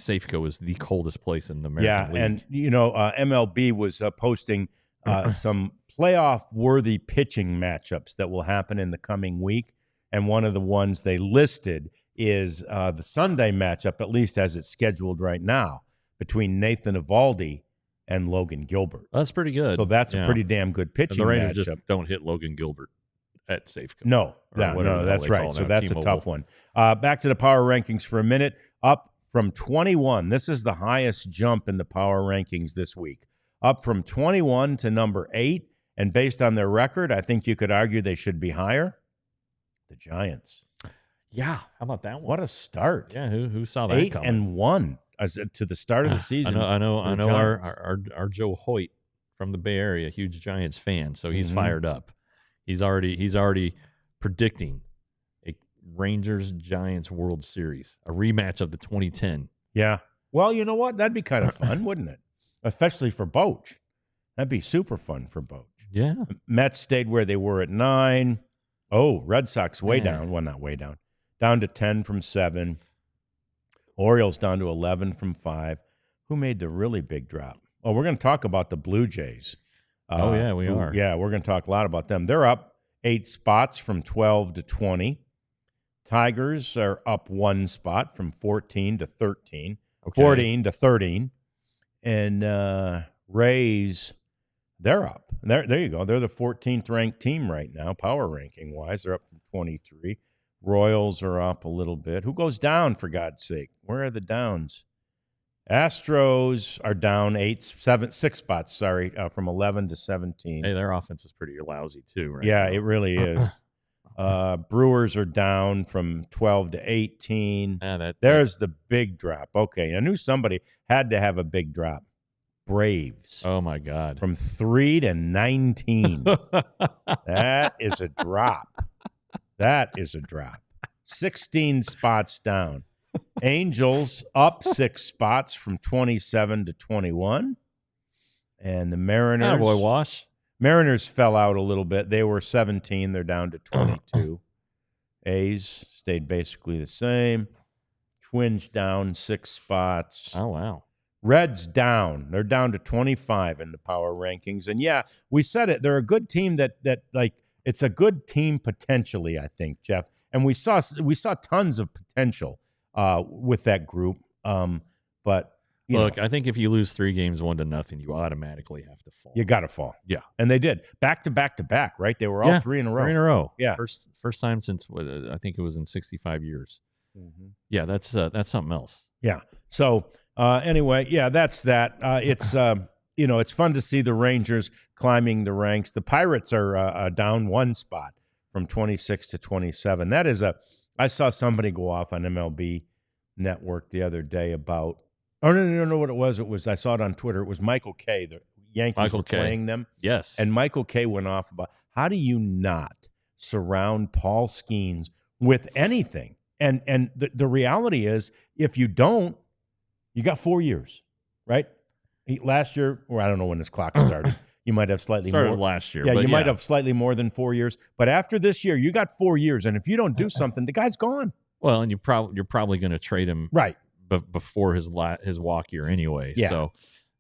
Safeco is the coldest place in the American League. And MLB was posting some playoff-worthy pitching matchups that will happen in the coming week, and one of the ones they listed is the Sunday matchup, at least as it's scheduled right now, between Nathan Eovaldi and Logan Gilbert. That's pretty good. So that's a pretty damn good pitching and the Rangers matchup. Just don't hit Logan Gilbert at Safeco. No, that's right. So that's a tough one. Back to the power rankings for a minute. Up from 21. This is the highest jump in the power rankings this week. Up from 21 to number 8. And based on their record, I think you could argue they should be higher. The Giants. Yeah, how about that one? What a start. Yeah, who saw that 8-1 to the start of the season. I know our Joe Hoyt from the Bay Area, huge Giants fan, so he's fired up. He's already predicting a Rangers-Giants World Series, a rematch of the 2010. Yeah. Well, you know what? That'd be kind of fun, wouldn't it? Especially for Boch. That'd be super fun for Boch. Yeah. Mets stayed where they were at 9. Oh, Red Sox way down. Well, not way down. Down to 10 from 7. Orioles down to 11 from 5. Who made the really big drop? Oh, we're going to talk about the Blue Jays. We are. Yeah, we're going to talk a lot about them. They're up 8 spots from 12 to 20. Tigers are up 1 spot from 14 to 13. Okay. 14 to 13. And Rays, they're up. There you go. They're the 14th ranked team right now, power ranking wise. They're up from 23. Royals are up a little bit. Who goes down, for God's sake? Where are the downs? Astros are down 6 spots, from 11 to 17. Hey, their offense is pretty lousy too, right? Yeah, it really is. Brewers are down from 12 to 18. There's the big drop. Okay, I knew somebody had to have a big drop. Braves. Oh, my God. From 3 to 19. That is a drop. 16 spots down. Angels up 6 spots from 27 to 21. And the Mariners. Attaboy, Wash. Mariners fell out a little bit. They were 17. They're down to 22. A's stayed basically the same. Twins down 6 spots. Oh, wow. Reds down. They're down to 25 in the power rankings. And, yeah, we said it. They're a good team that it's a good team potentially, I think, Jeff. And we saw tons of potential with that group. But look, I think if you lose 3 games 1-0, you automatically have to fall. You got to fall. Yeah, and they did back to back, right? They were all 3 in a row. 3 in a row. Yeah, first time since I think it was in 65 years. Mm-hmm. Yeah, that's something else. Yeah. So anyway, yeah, that's that. It's it's fun to see the Rangers climbing the ranks. The Pirates are down 1 spot from 26 to 27. That is I saw somebody go off on MLB Network the other day about. Oh, no, what it was. I saw it on Twitter. It was Michael Kay. The Yankees were playing them. Yes. And Michael Kay went off about, how do you not surround Paul Skeens with anything? And the reality is, if you don't, you got 4 years, right? Last year, or I don't know when this clock started. You might have slightly more. Last year. Yeah, you might have slightly more than 4 years. But after this year, you got 4 years. And if you don't do something, the guy's gone. Well, and you're probably going to trade him. Right. Before his walk year anyway. Yeah. So,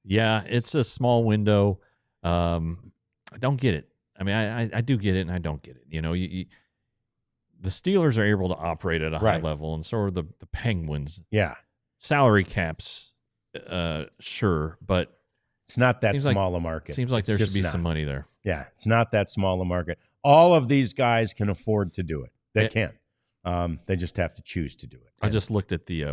Yeah, it's a small window. I don't get it. I mean, I do get it, and I don't get it. You know, the Steelers are able to operate at a high level, and so are the Penguins. Yeah. Salary caps, sure, but it's not that small a market. Seems like there should be some money there. Yeah, it's not that small a market. All of these guys can afford to do it. They can. They just have to choose to do it. I just looked at the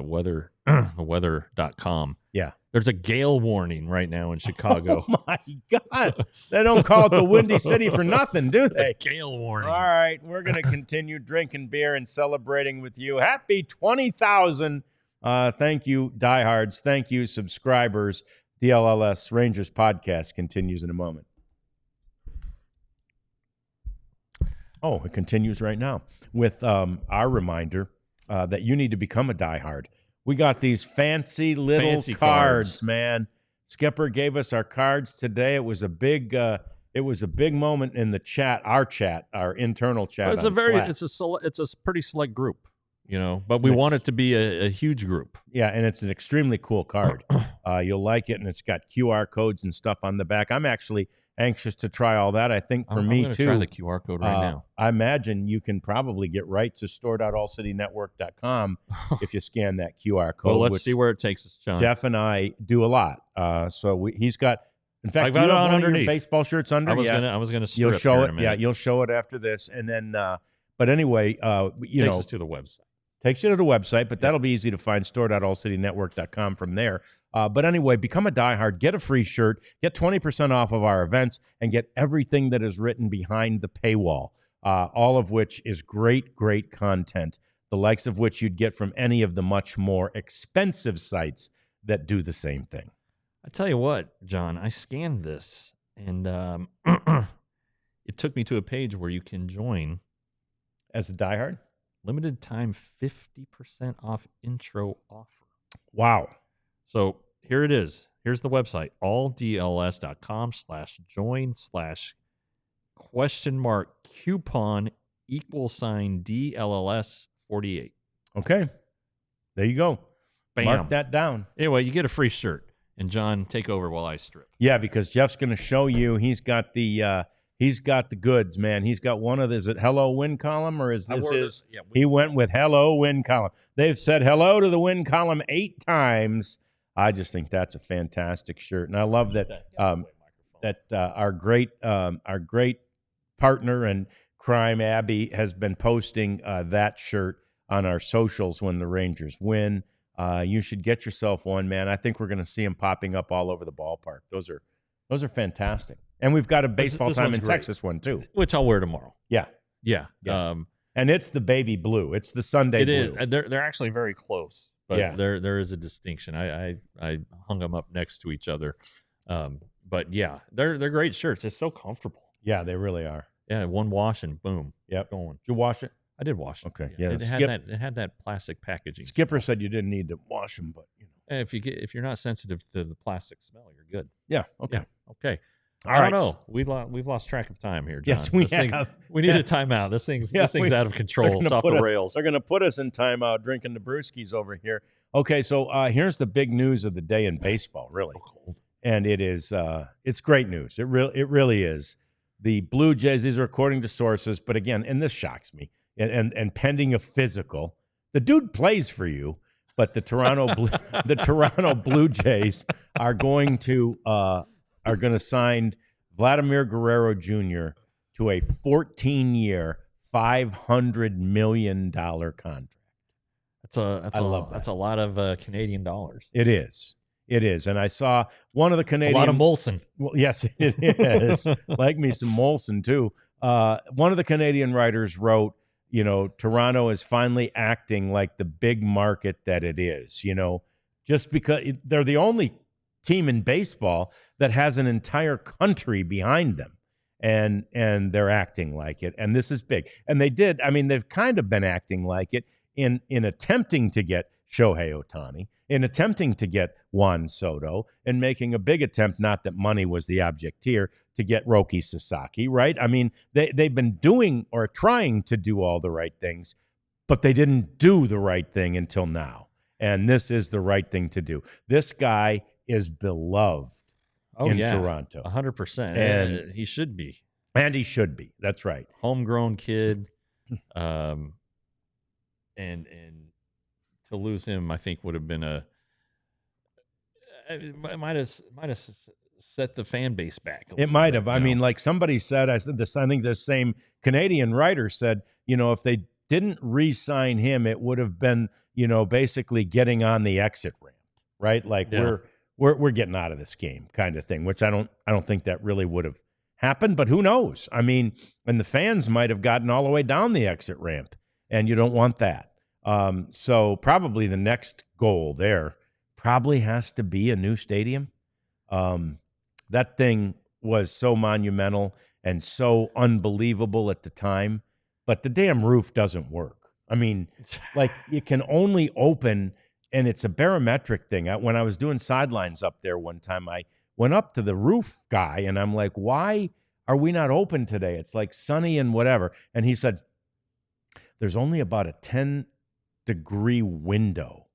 weather.com. Yeah. There's a gale warning right now in Chicago. Oh, my God. They don't call it the Windy City for nothing, do they? It's a gale warning. All right. We're going to continue drinking beer and celebrating with you. Happy 20,000. Thank you, diehards. Thank you, subscribers. DLLS Rangers podcast continues in a moment. Oh, it continues right now with our reminder that you need to become a diehard. We got these fancy little cards, man. Skipper gave us our cards today. It was a big moment in the chat, our internal chat. Well, it's a pretty select group, you know, but we want it to be a huge group. Yeah, and it's an extremely cool card. You'll like it, and it's got QR codes and stuff on the back. I'm actually anxious to try all that. I think for me, too. I'm going to try the QR code right now. I imagine you can probably get right to store.allcitynetwork.com if you scan that QR code. Well, let's see where it takes us, John. Jeff and I do a lot. He's got, in fact, I've got it on underneath. Your baseball shirts under. I was gonna strip. You'll show it. Yeah, you'll show it after this, and then. But anyway, takes us to the website. Takes you to the website, but that'll be easy to find, store.allcitynetwork.com from there. But anyway, become a diehard, get a free shirt, get 20% off of our events, and get everything that is written behind the paywall, all of which is great, great content, the likes of which you'd get from any of the much more expensive sites that do the same thing. I tell you what, John, I scanned this, and it took me to a page where you can join. As a diehard? Limited time 50% off intro offer. Wow. So here it is. Here's the website, alldls.com/join/?coupon =DLLS 48. Okay. There you go. Bam. Mark that down. Anyway, you get a free shirt. And John, take over while I strip. Yeah, because Jeff's going to show you. He's got the goods, man. He's got one of the, is it Hello Win Column, or is this his? Yeah, he went with Hello Win Column. They've said hello to the Win Column 8 times. I just think that's a fantastic shirt, and I love that our great partner and crime, Abby, has been posting that shirt on our socials when the Rangers win. You should get yourself one, man. I think we're going to see them popping up all over the ballpark. Those are fantastic. And we've got a baseball time in Texas one too, which I'll wear tomorrow. Yeah. And it's the baby blue. It's the Sunday blue. It is. They're actually very close, but there is a distinction. I hung them up next to each other, but yeah, they're great shirts. It's so comfortable. Yeah, they really are. Yeah, one wash and boom. Yep. Going. Did you wash it? I did wash it. Okay. Yeah. It had that plastic packaging. Skipper said you didn't need to wash them, but you know. If you're not sensitive to the plastic smell, you're good. Yeah. Okay. Yeah, okay. I don't know. We've lost track of time here, John. Yes, we have. We need a timeout. This thing's out of control. It's off the rails. They're going to put us in timeout drinking the brewskis over here. Okay, so here's the big news of the day in baseball, really. So cold. And it is it's great news. It really is. The Blue Jays, these are according to sources, but again, and this shocks me, and pending a physical, the dude plays for you, but the Toronto Blue Jays are going to sign Vladimir Guerrero Jr. to a 14-year, $500 million contract. That's a lot of Canadian dollars. It is. And I saw one of the Canadian. A lot of Molson. Well, yes, it is. Like me some Molson too. One of the Canadian writers wrote, Toronto is finally acting like the big market that it is. Just because they're the only team in baseball that has an entire country behind them, and they're acting like it. And this is big. And they've kind of been acting like it in attempting to get Shohei Ohtani, in attempting to get Juan Soto, and making a big attempt, not that money was the object here, to get Roki Sasaki, right? I mean, they've been doing or trying to do all the right things, but they didn't do the right thing until now. And this is the right thing to do. This guy is beloved in Toronto. 100%. And he should be. And he should be. That's right. Homegrown kid. And to lose him, I think would have been it might have set the fan base back. It might have. I mean, like somebody said, I think the same Canadian writer said, if they didn't re-sign him, it would have been, basically getting on the exit ramp, right? Like we're getting out of this game kind of thing, which I don't think that really would have happened, but who knows? I mean, and the fans might have gotten all the way down the exit ramp, and you don't want that. So probably the next goal there probably has to be a new stadium. That thing was so monumental and so unbelievable at the time, but the damn roof doesn't work. I mean, like it can only open, and it's a barometric thing. When I was doing sidelines up there one time, I went up to the roof guy, and I'm like, why are we not open today? It's like sunny and whatever. And he said, there's only about a 10-degree window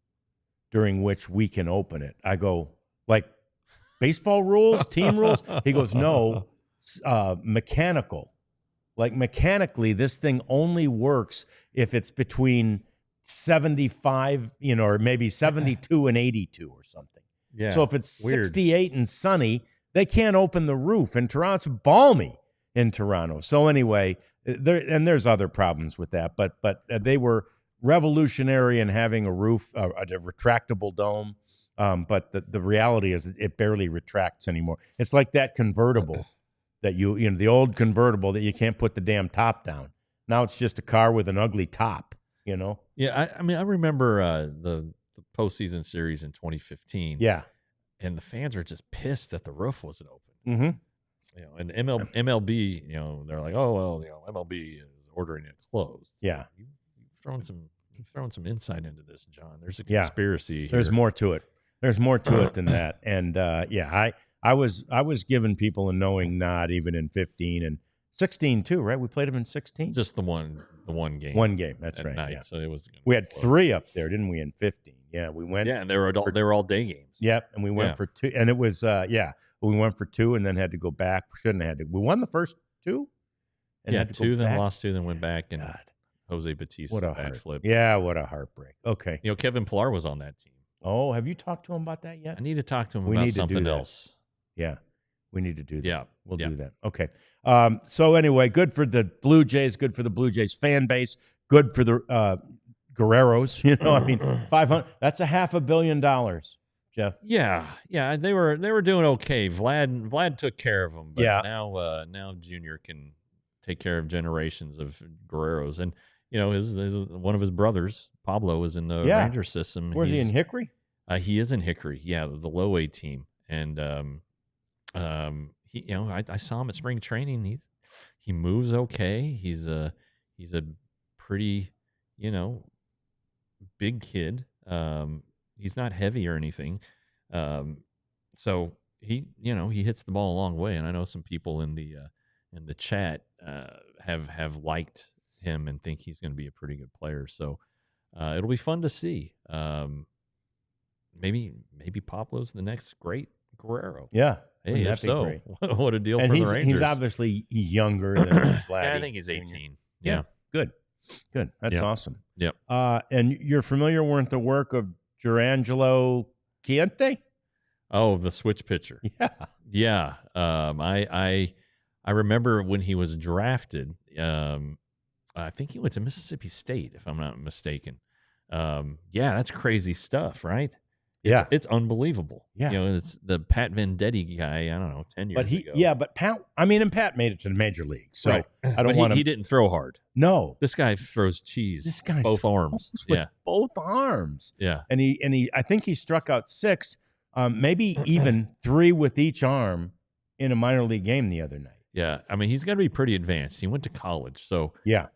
during which we can open it. I go, like baseball rules, team rules? He goes, no, mechanical. Like mechanically, this thing only works if it's between 75, or maybe 72 and 82 or something. Yeah. So if it's 68 and sunny, they can't open the roof. And Toronto's balmy in Toronto. So anyway, there's other problems with that, but they were revolutionary in having a roof, a retractable dome. But the reality is it barely retracts anymore. It's like that convertible that the old convertible that you can't put the damn top down. Now it's just a car with an ugly top, Yeah, I mean, I remember the postseason series in 2015. Yeah. And the fans are just pissed that the roof wasn't open. Mm-hmm. And MLB, they're like, oh, well, MLB is ordering it closed. Yeah. You've thrown some insight into this, John. There's a conspiracy here. There's more to it. There's more to it than that. And I was giving people a knowing nod even in 15 and 16 too, right? We played them in 16. Just the one game. One game. That's right. Night, yeah. So it was. We had 3 up there, didn't we? In 15. Yeah, we went. Yeah, and they were all day games. Yep, and we went for 2, and it was we went for 2, and then had to go back. Shouldn't have had to. We won the first 2. And had to 2, then lost 2, then went back, and Jose Bautista backflip. Yeah, what a heartbreak. Okay, Kevin Pillar was on that team. Oh, have you talked to him about that yet? I need to talk to him about something else. Yeah, we need to do that. Yeah, we'll do that. Okay. So anyway, good for the Blue Jays. Good for the Blue Jays fan base. Good for the Guerreros. I mean, 500. That's $500 million, Jeff. Yeah. They were doing okay. Vlad took care of them. But now Junior can take care of generations of Guerreros, and his one of his brothers, Pablo, is in the Ranger system. Where's he in Hickory? He is in Hickory. Yeah, the low A team, and he, I saw him at spring training. He moves okay. He's a pretty, big kid. He's not heavy or anything. So he hits the ball a long way. And I know some people in the chat have liked him and think he's going to be a pretty good player. So it'll be fun to see. Maybe Pablo's the next great Guerrero. Yeah. Hey, if so, what a deal and for the Rangers. He's obviously younger than Vladdy. Yeah, I think he's 18. Yeah. Good. That's awesome. Yep. And you're familiar with the work of Jurangelo Chiente? Oh, the switch pitcher. Yeah. I remember when he was drafted. I think he went to Mississippi State, if I'm not mistaken. That's crazy stuff, right? It's unbelievable. Yeah. It's the Pat Venditti guy, I don't know, 10 years ago. Yeah, but Pat made it to the major league. So right. I don't want He didn't throw hard. No. This guy throws cheese. This guy both arms. With both arms. Yeah. And he I think he struck out 6, maybe even 3 with each arm in a minor league game the other night. Yeah. I mean, he's got to be pretty advanced. He went to college. So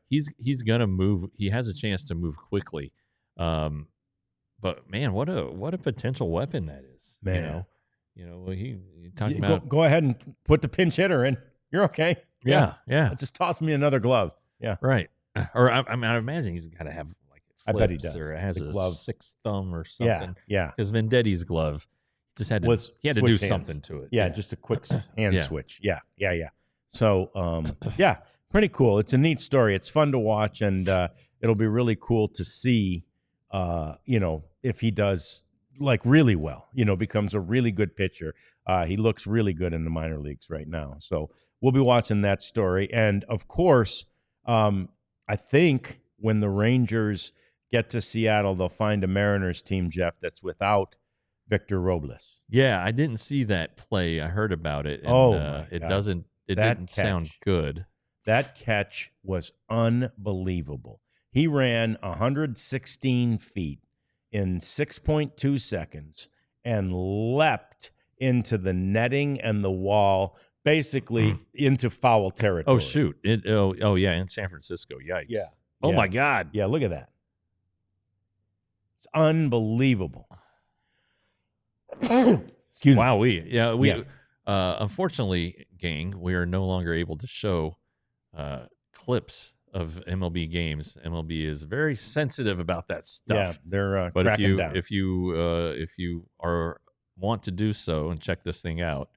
he's going to move. He has a chance to move quickly. But man, what a potential weapon that is. Man, he talking about. Go ahead and put the pinch hitter in. You're okay. Yeah. Just toss me another glove. Yeah, right. Or I imagine he's got to have like. I bet he does. Or has the a glove. 6th thumb or something. Yeah. Because Vendetti's glove, Just had to was he had to do switch hands. something to it. Yeah, just a quick hand Yeah. switch. Yeah. So, yeah, pretty cool. It's a neat story. It's fun to watch, and it'll be really cool to see, if he does like really well, becomes a really good pitcher. He looks really good in the minor leagues right now. So we'll be watching that story. And of course, I think when the Rangers get to Seattle, they'll find a Mariners team, Jeff, that's without Victor Robles. Yeah, I didn't see that play. I heard about it. And, it God. didn't sound good. That catch was unbelievable. He ran 116 feet in 6.2 seconds and leapt into the netting and the wall, basically into foul territory. Oh, shoot. Yeah, in San Francisco. Yikes. Yeah. Oh, Yeah. my God. Yeah, look at that. It's unbelievable. Excuse me. Wow. Unfortunately, gang, we are no longer able to show clips of MLB games. MLB is very sensitive about that stuff. Yeah, they're but cracking down. if you want to do so and check this thing out,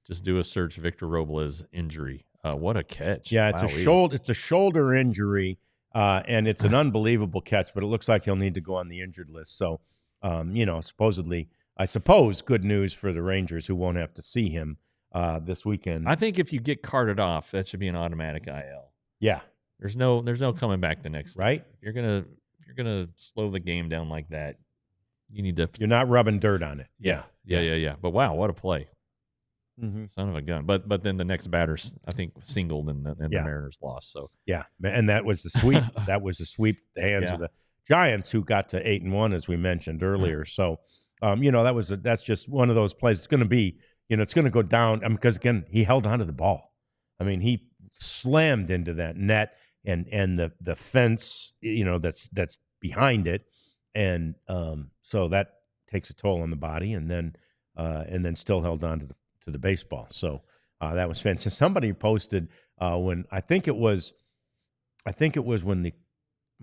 just do a search Victor Robles injury. What a catch. Yeah, it's a shoulder injury, and it's an unbelievable catch, but it looks like he'll need to go on the injured list. So, supposedly, I suppose good news for the Rangers who won't have to see him this weekend. I think if you get carted off, that should be an automatic IL. Yeah. There's no coming back the next right. If you're gonna slow the game down like that, you need to. You're not rubbing dirt on it. Yeah. But wow, what a play! Mm-hmm. Son of a gun. But then the next batter, I think, singled and the Mariners lost. So yeah, and that was the sweep. That was the sweep at the hands of the Giants, who got to 8-1 as we mentioned earlier. So, that's just one of those plays. It's going to be, it's going to go down because again he held onto the ball. I mean, he slammed into that net and the fence, that's behind it, and so that takes a toll on the body, and then still held on to the baseball. So that was fantastic. Somebody posted when I think it was when the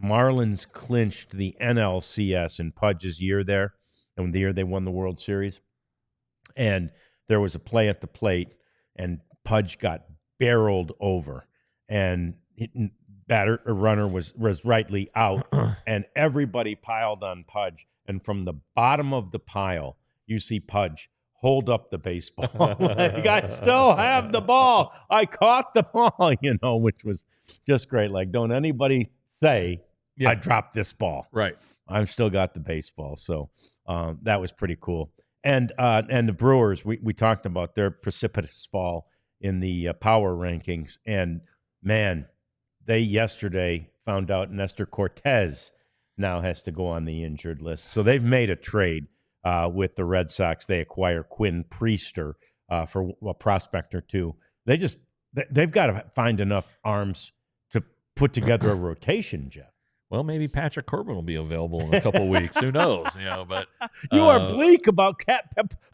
Marlins clinched the NLCS in Pudge's year there, and the year they won the World Series, and there was a play at the plate, and Pudge got barreled over, and runner was rightly out, and everybody piled on Pudge, and from the bottom of the pile, you see Pudge hold up the baseball. Like, I still have the ball. I caught the ball, which was just great. Like, don't anybody say I dropped this ball. Right. I've still got the baseball. So that was pretty cool. And the Brewers, we talked about their precipitous fall in the power rankings. And, man, they yesterday found out Nestor Cortez now has to go on the injured list. So they've made a trade with the Red Sox. They acquire Quinn Priester for a prospect or two. They've got to find enough arms to put together a rotation, Jeff. Well, maybe Patrick Corbin will be available in a couple of weeks. Who knows? But you are bleak about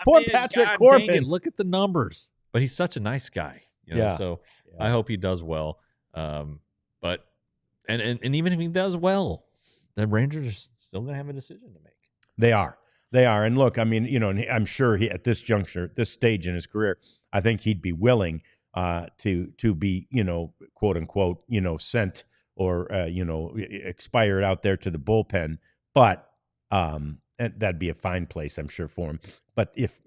poor Patrick Corbin. Dang it, look at the numbers. But he's such a nice guy. So I hope he does well. But even if he does well, the Rangers are still going to have a decision to make. They are. And look, I mean, I'm sure he, at this juncture, at this stage in his career, I think he'd be willing to be, quote unquote, sent or, expired out there to the bullpen. But and that'd be a fine place, I'm sure, for him. But if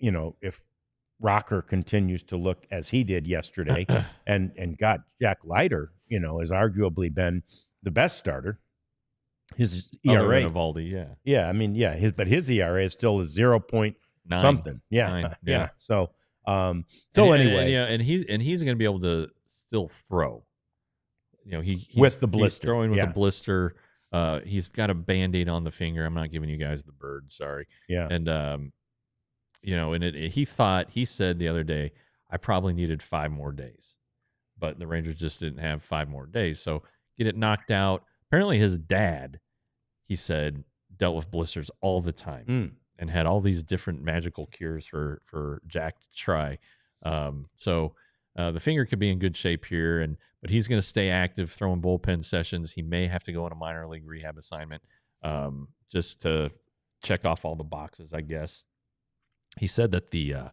Rocker continues to look as he did yesterday, and God, Jack Leiter, has arguably been the best starter. His ERA, Eovaldi, his ERA is still 0. something. Yeah. So, anyway, and he's going to be able to still throw. He's with the blister, he's throwing with a blister. He's got a Band-Aid on the finger. I'm not giving you guys the bird. Sorry. Yeah. And he said the other day, I probably needed 5 more days, but the Rangers just didn't have 5 more days. So get it knocked out. Apparently his dad, he said, dealt with blisters all the time and had all these different magical cures for Jack to try. So the finger could be in good shape here, but he's going to stay active, throwing bullpen sessions. He may have to go on a minor league rehab assignment just to check off all the boxes, I guess. He said that the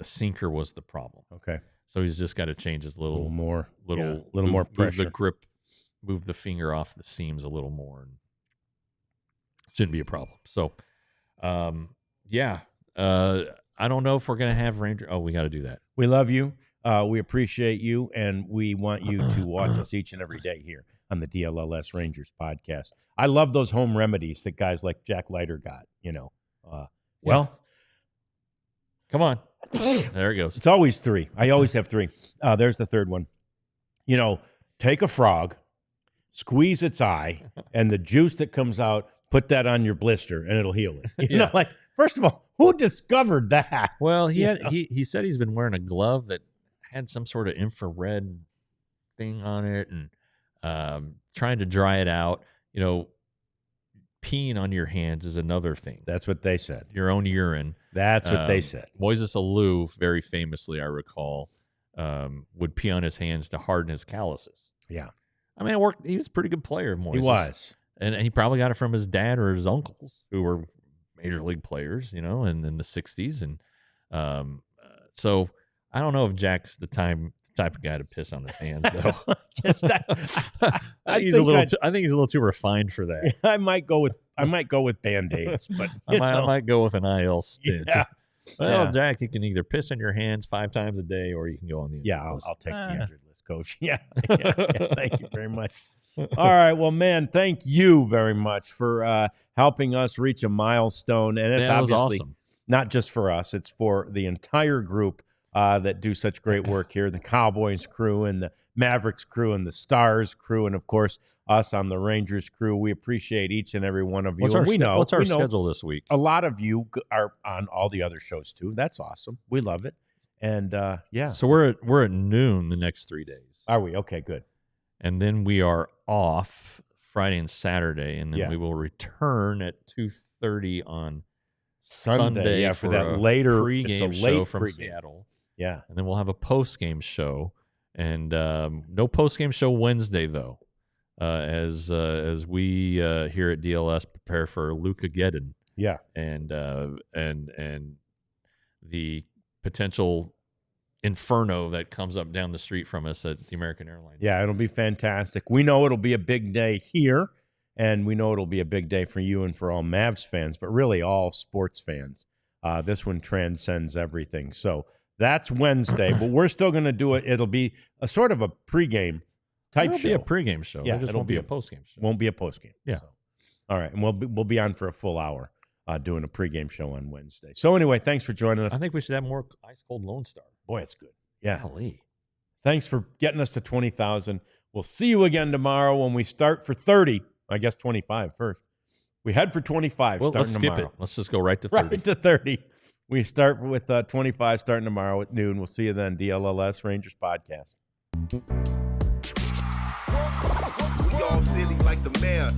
sinker was the problem. Okay. So he's just got to change his little more more pressure. Move the grip, move the finger off the seams a little more, and shouldn't be a problem. So, I don't know if we're gonna have Ranger. Oh, we got to do that. We love you. We appreciate you, and we want you to watch us each and every day here on the DLLS Rangers podcast. I love those home remedies that guys like Jack Leiter got. Well, come on. There it goes. It's always 3. I always have 3. There's the third one. Take a frog, squeeze its eye, and the juice that comes out, put that on your blister, and it'll heal it. You know, like, first of all, who discovered that? Well, he said he's been wearing a glove that had some sort of infrared thing on it, and trying to dry it out. Peeing on your hands is another thing. That's what they said. Your own urine. That's what they said. Moises Alou, very famously, I recall, would pee on his hands to harden his calluses. Yeah. I mean, it worked. He was a pretty good player, Moises. He was. And he probably got it from his dad or his uncles, who were major league players, in the 60s. And so I don't know if Jack's the type of guy to piss on his hands, though. I think he's a little too refined for that. I might go with Band-Aids, but I might go with an IL stint. Yeah. Well, Jack, you can either piss in your hands 5 times a day, or you can go on the injured list. I'll take the injured list, Coach. Yeah. Thank you very much. All right. Well, man, thank you very much for helping us reach a milestone. And it's obviously awesome. Not just for us. It's for the entire group that do such great work here. The Cowboys crew and the Mavericks crew and the Stars crew. And, of course, us on the Rangers crew. We appreciate each and every one of you. What's our schedule this week? A lot of you are on all the other shows, too. That's awesome. We love it. And, So we're at noon the next 3 days. Are we? Okay, good. And then we are off Friday and Saturday, and then we will return at 2:30 on Sunday for that later pregame show from Seattle. Yeah. And then we'll have a post-game show, and no post-game show Wednesday, though, as we here at DLS prepare for Luka Geddon. Yeah. And the potential inferno that comes up down the street from us at the American Airlines. Yeah, it'll be fantastic. We know it'll be a big day here, and we know it'll be a big day for you and for all Mavs fans, but really all sports fans. This one transcends everything. So that's Wednesday, but we're still going to do it. It'll be a sort of a pregame type show. It'll be a pregame show. Yeah, it just won't be a postgame show. Won't be a postgame. Yeah. So. All right, and we'll be on for a full hour doing a pregame show on Wednesday. So anyway, thanks for joining us. I think we should have more Ice Cold Lone Star. Boy, it's good. Yeah. Golly. Thanks for getting us to 20,000. We'll see you again tomorrow when we start for 30. I guess 25 first. We head for 25 starting let's skip tomorrow. it. Let's just go right to 30. Right to 30. We start with 25 starting tomorrow at noon. We'll see you then. DLLS Rangers Podcast. We all silly like the mayor.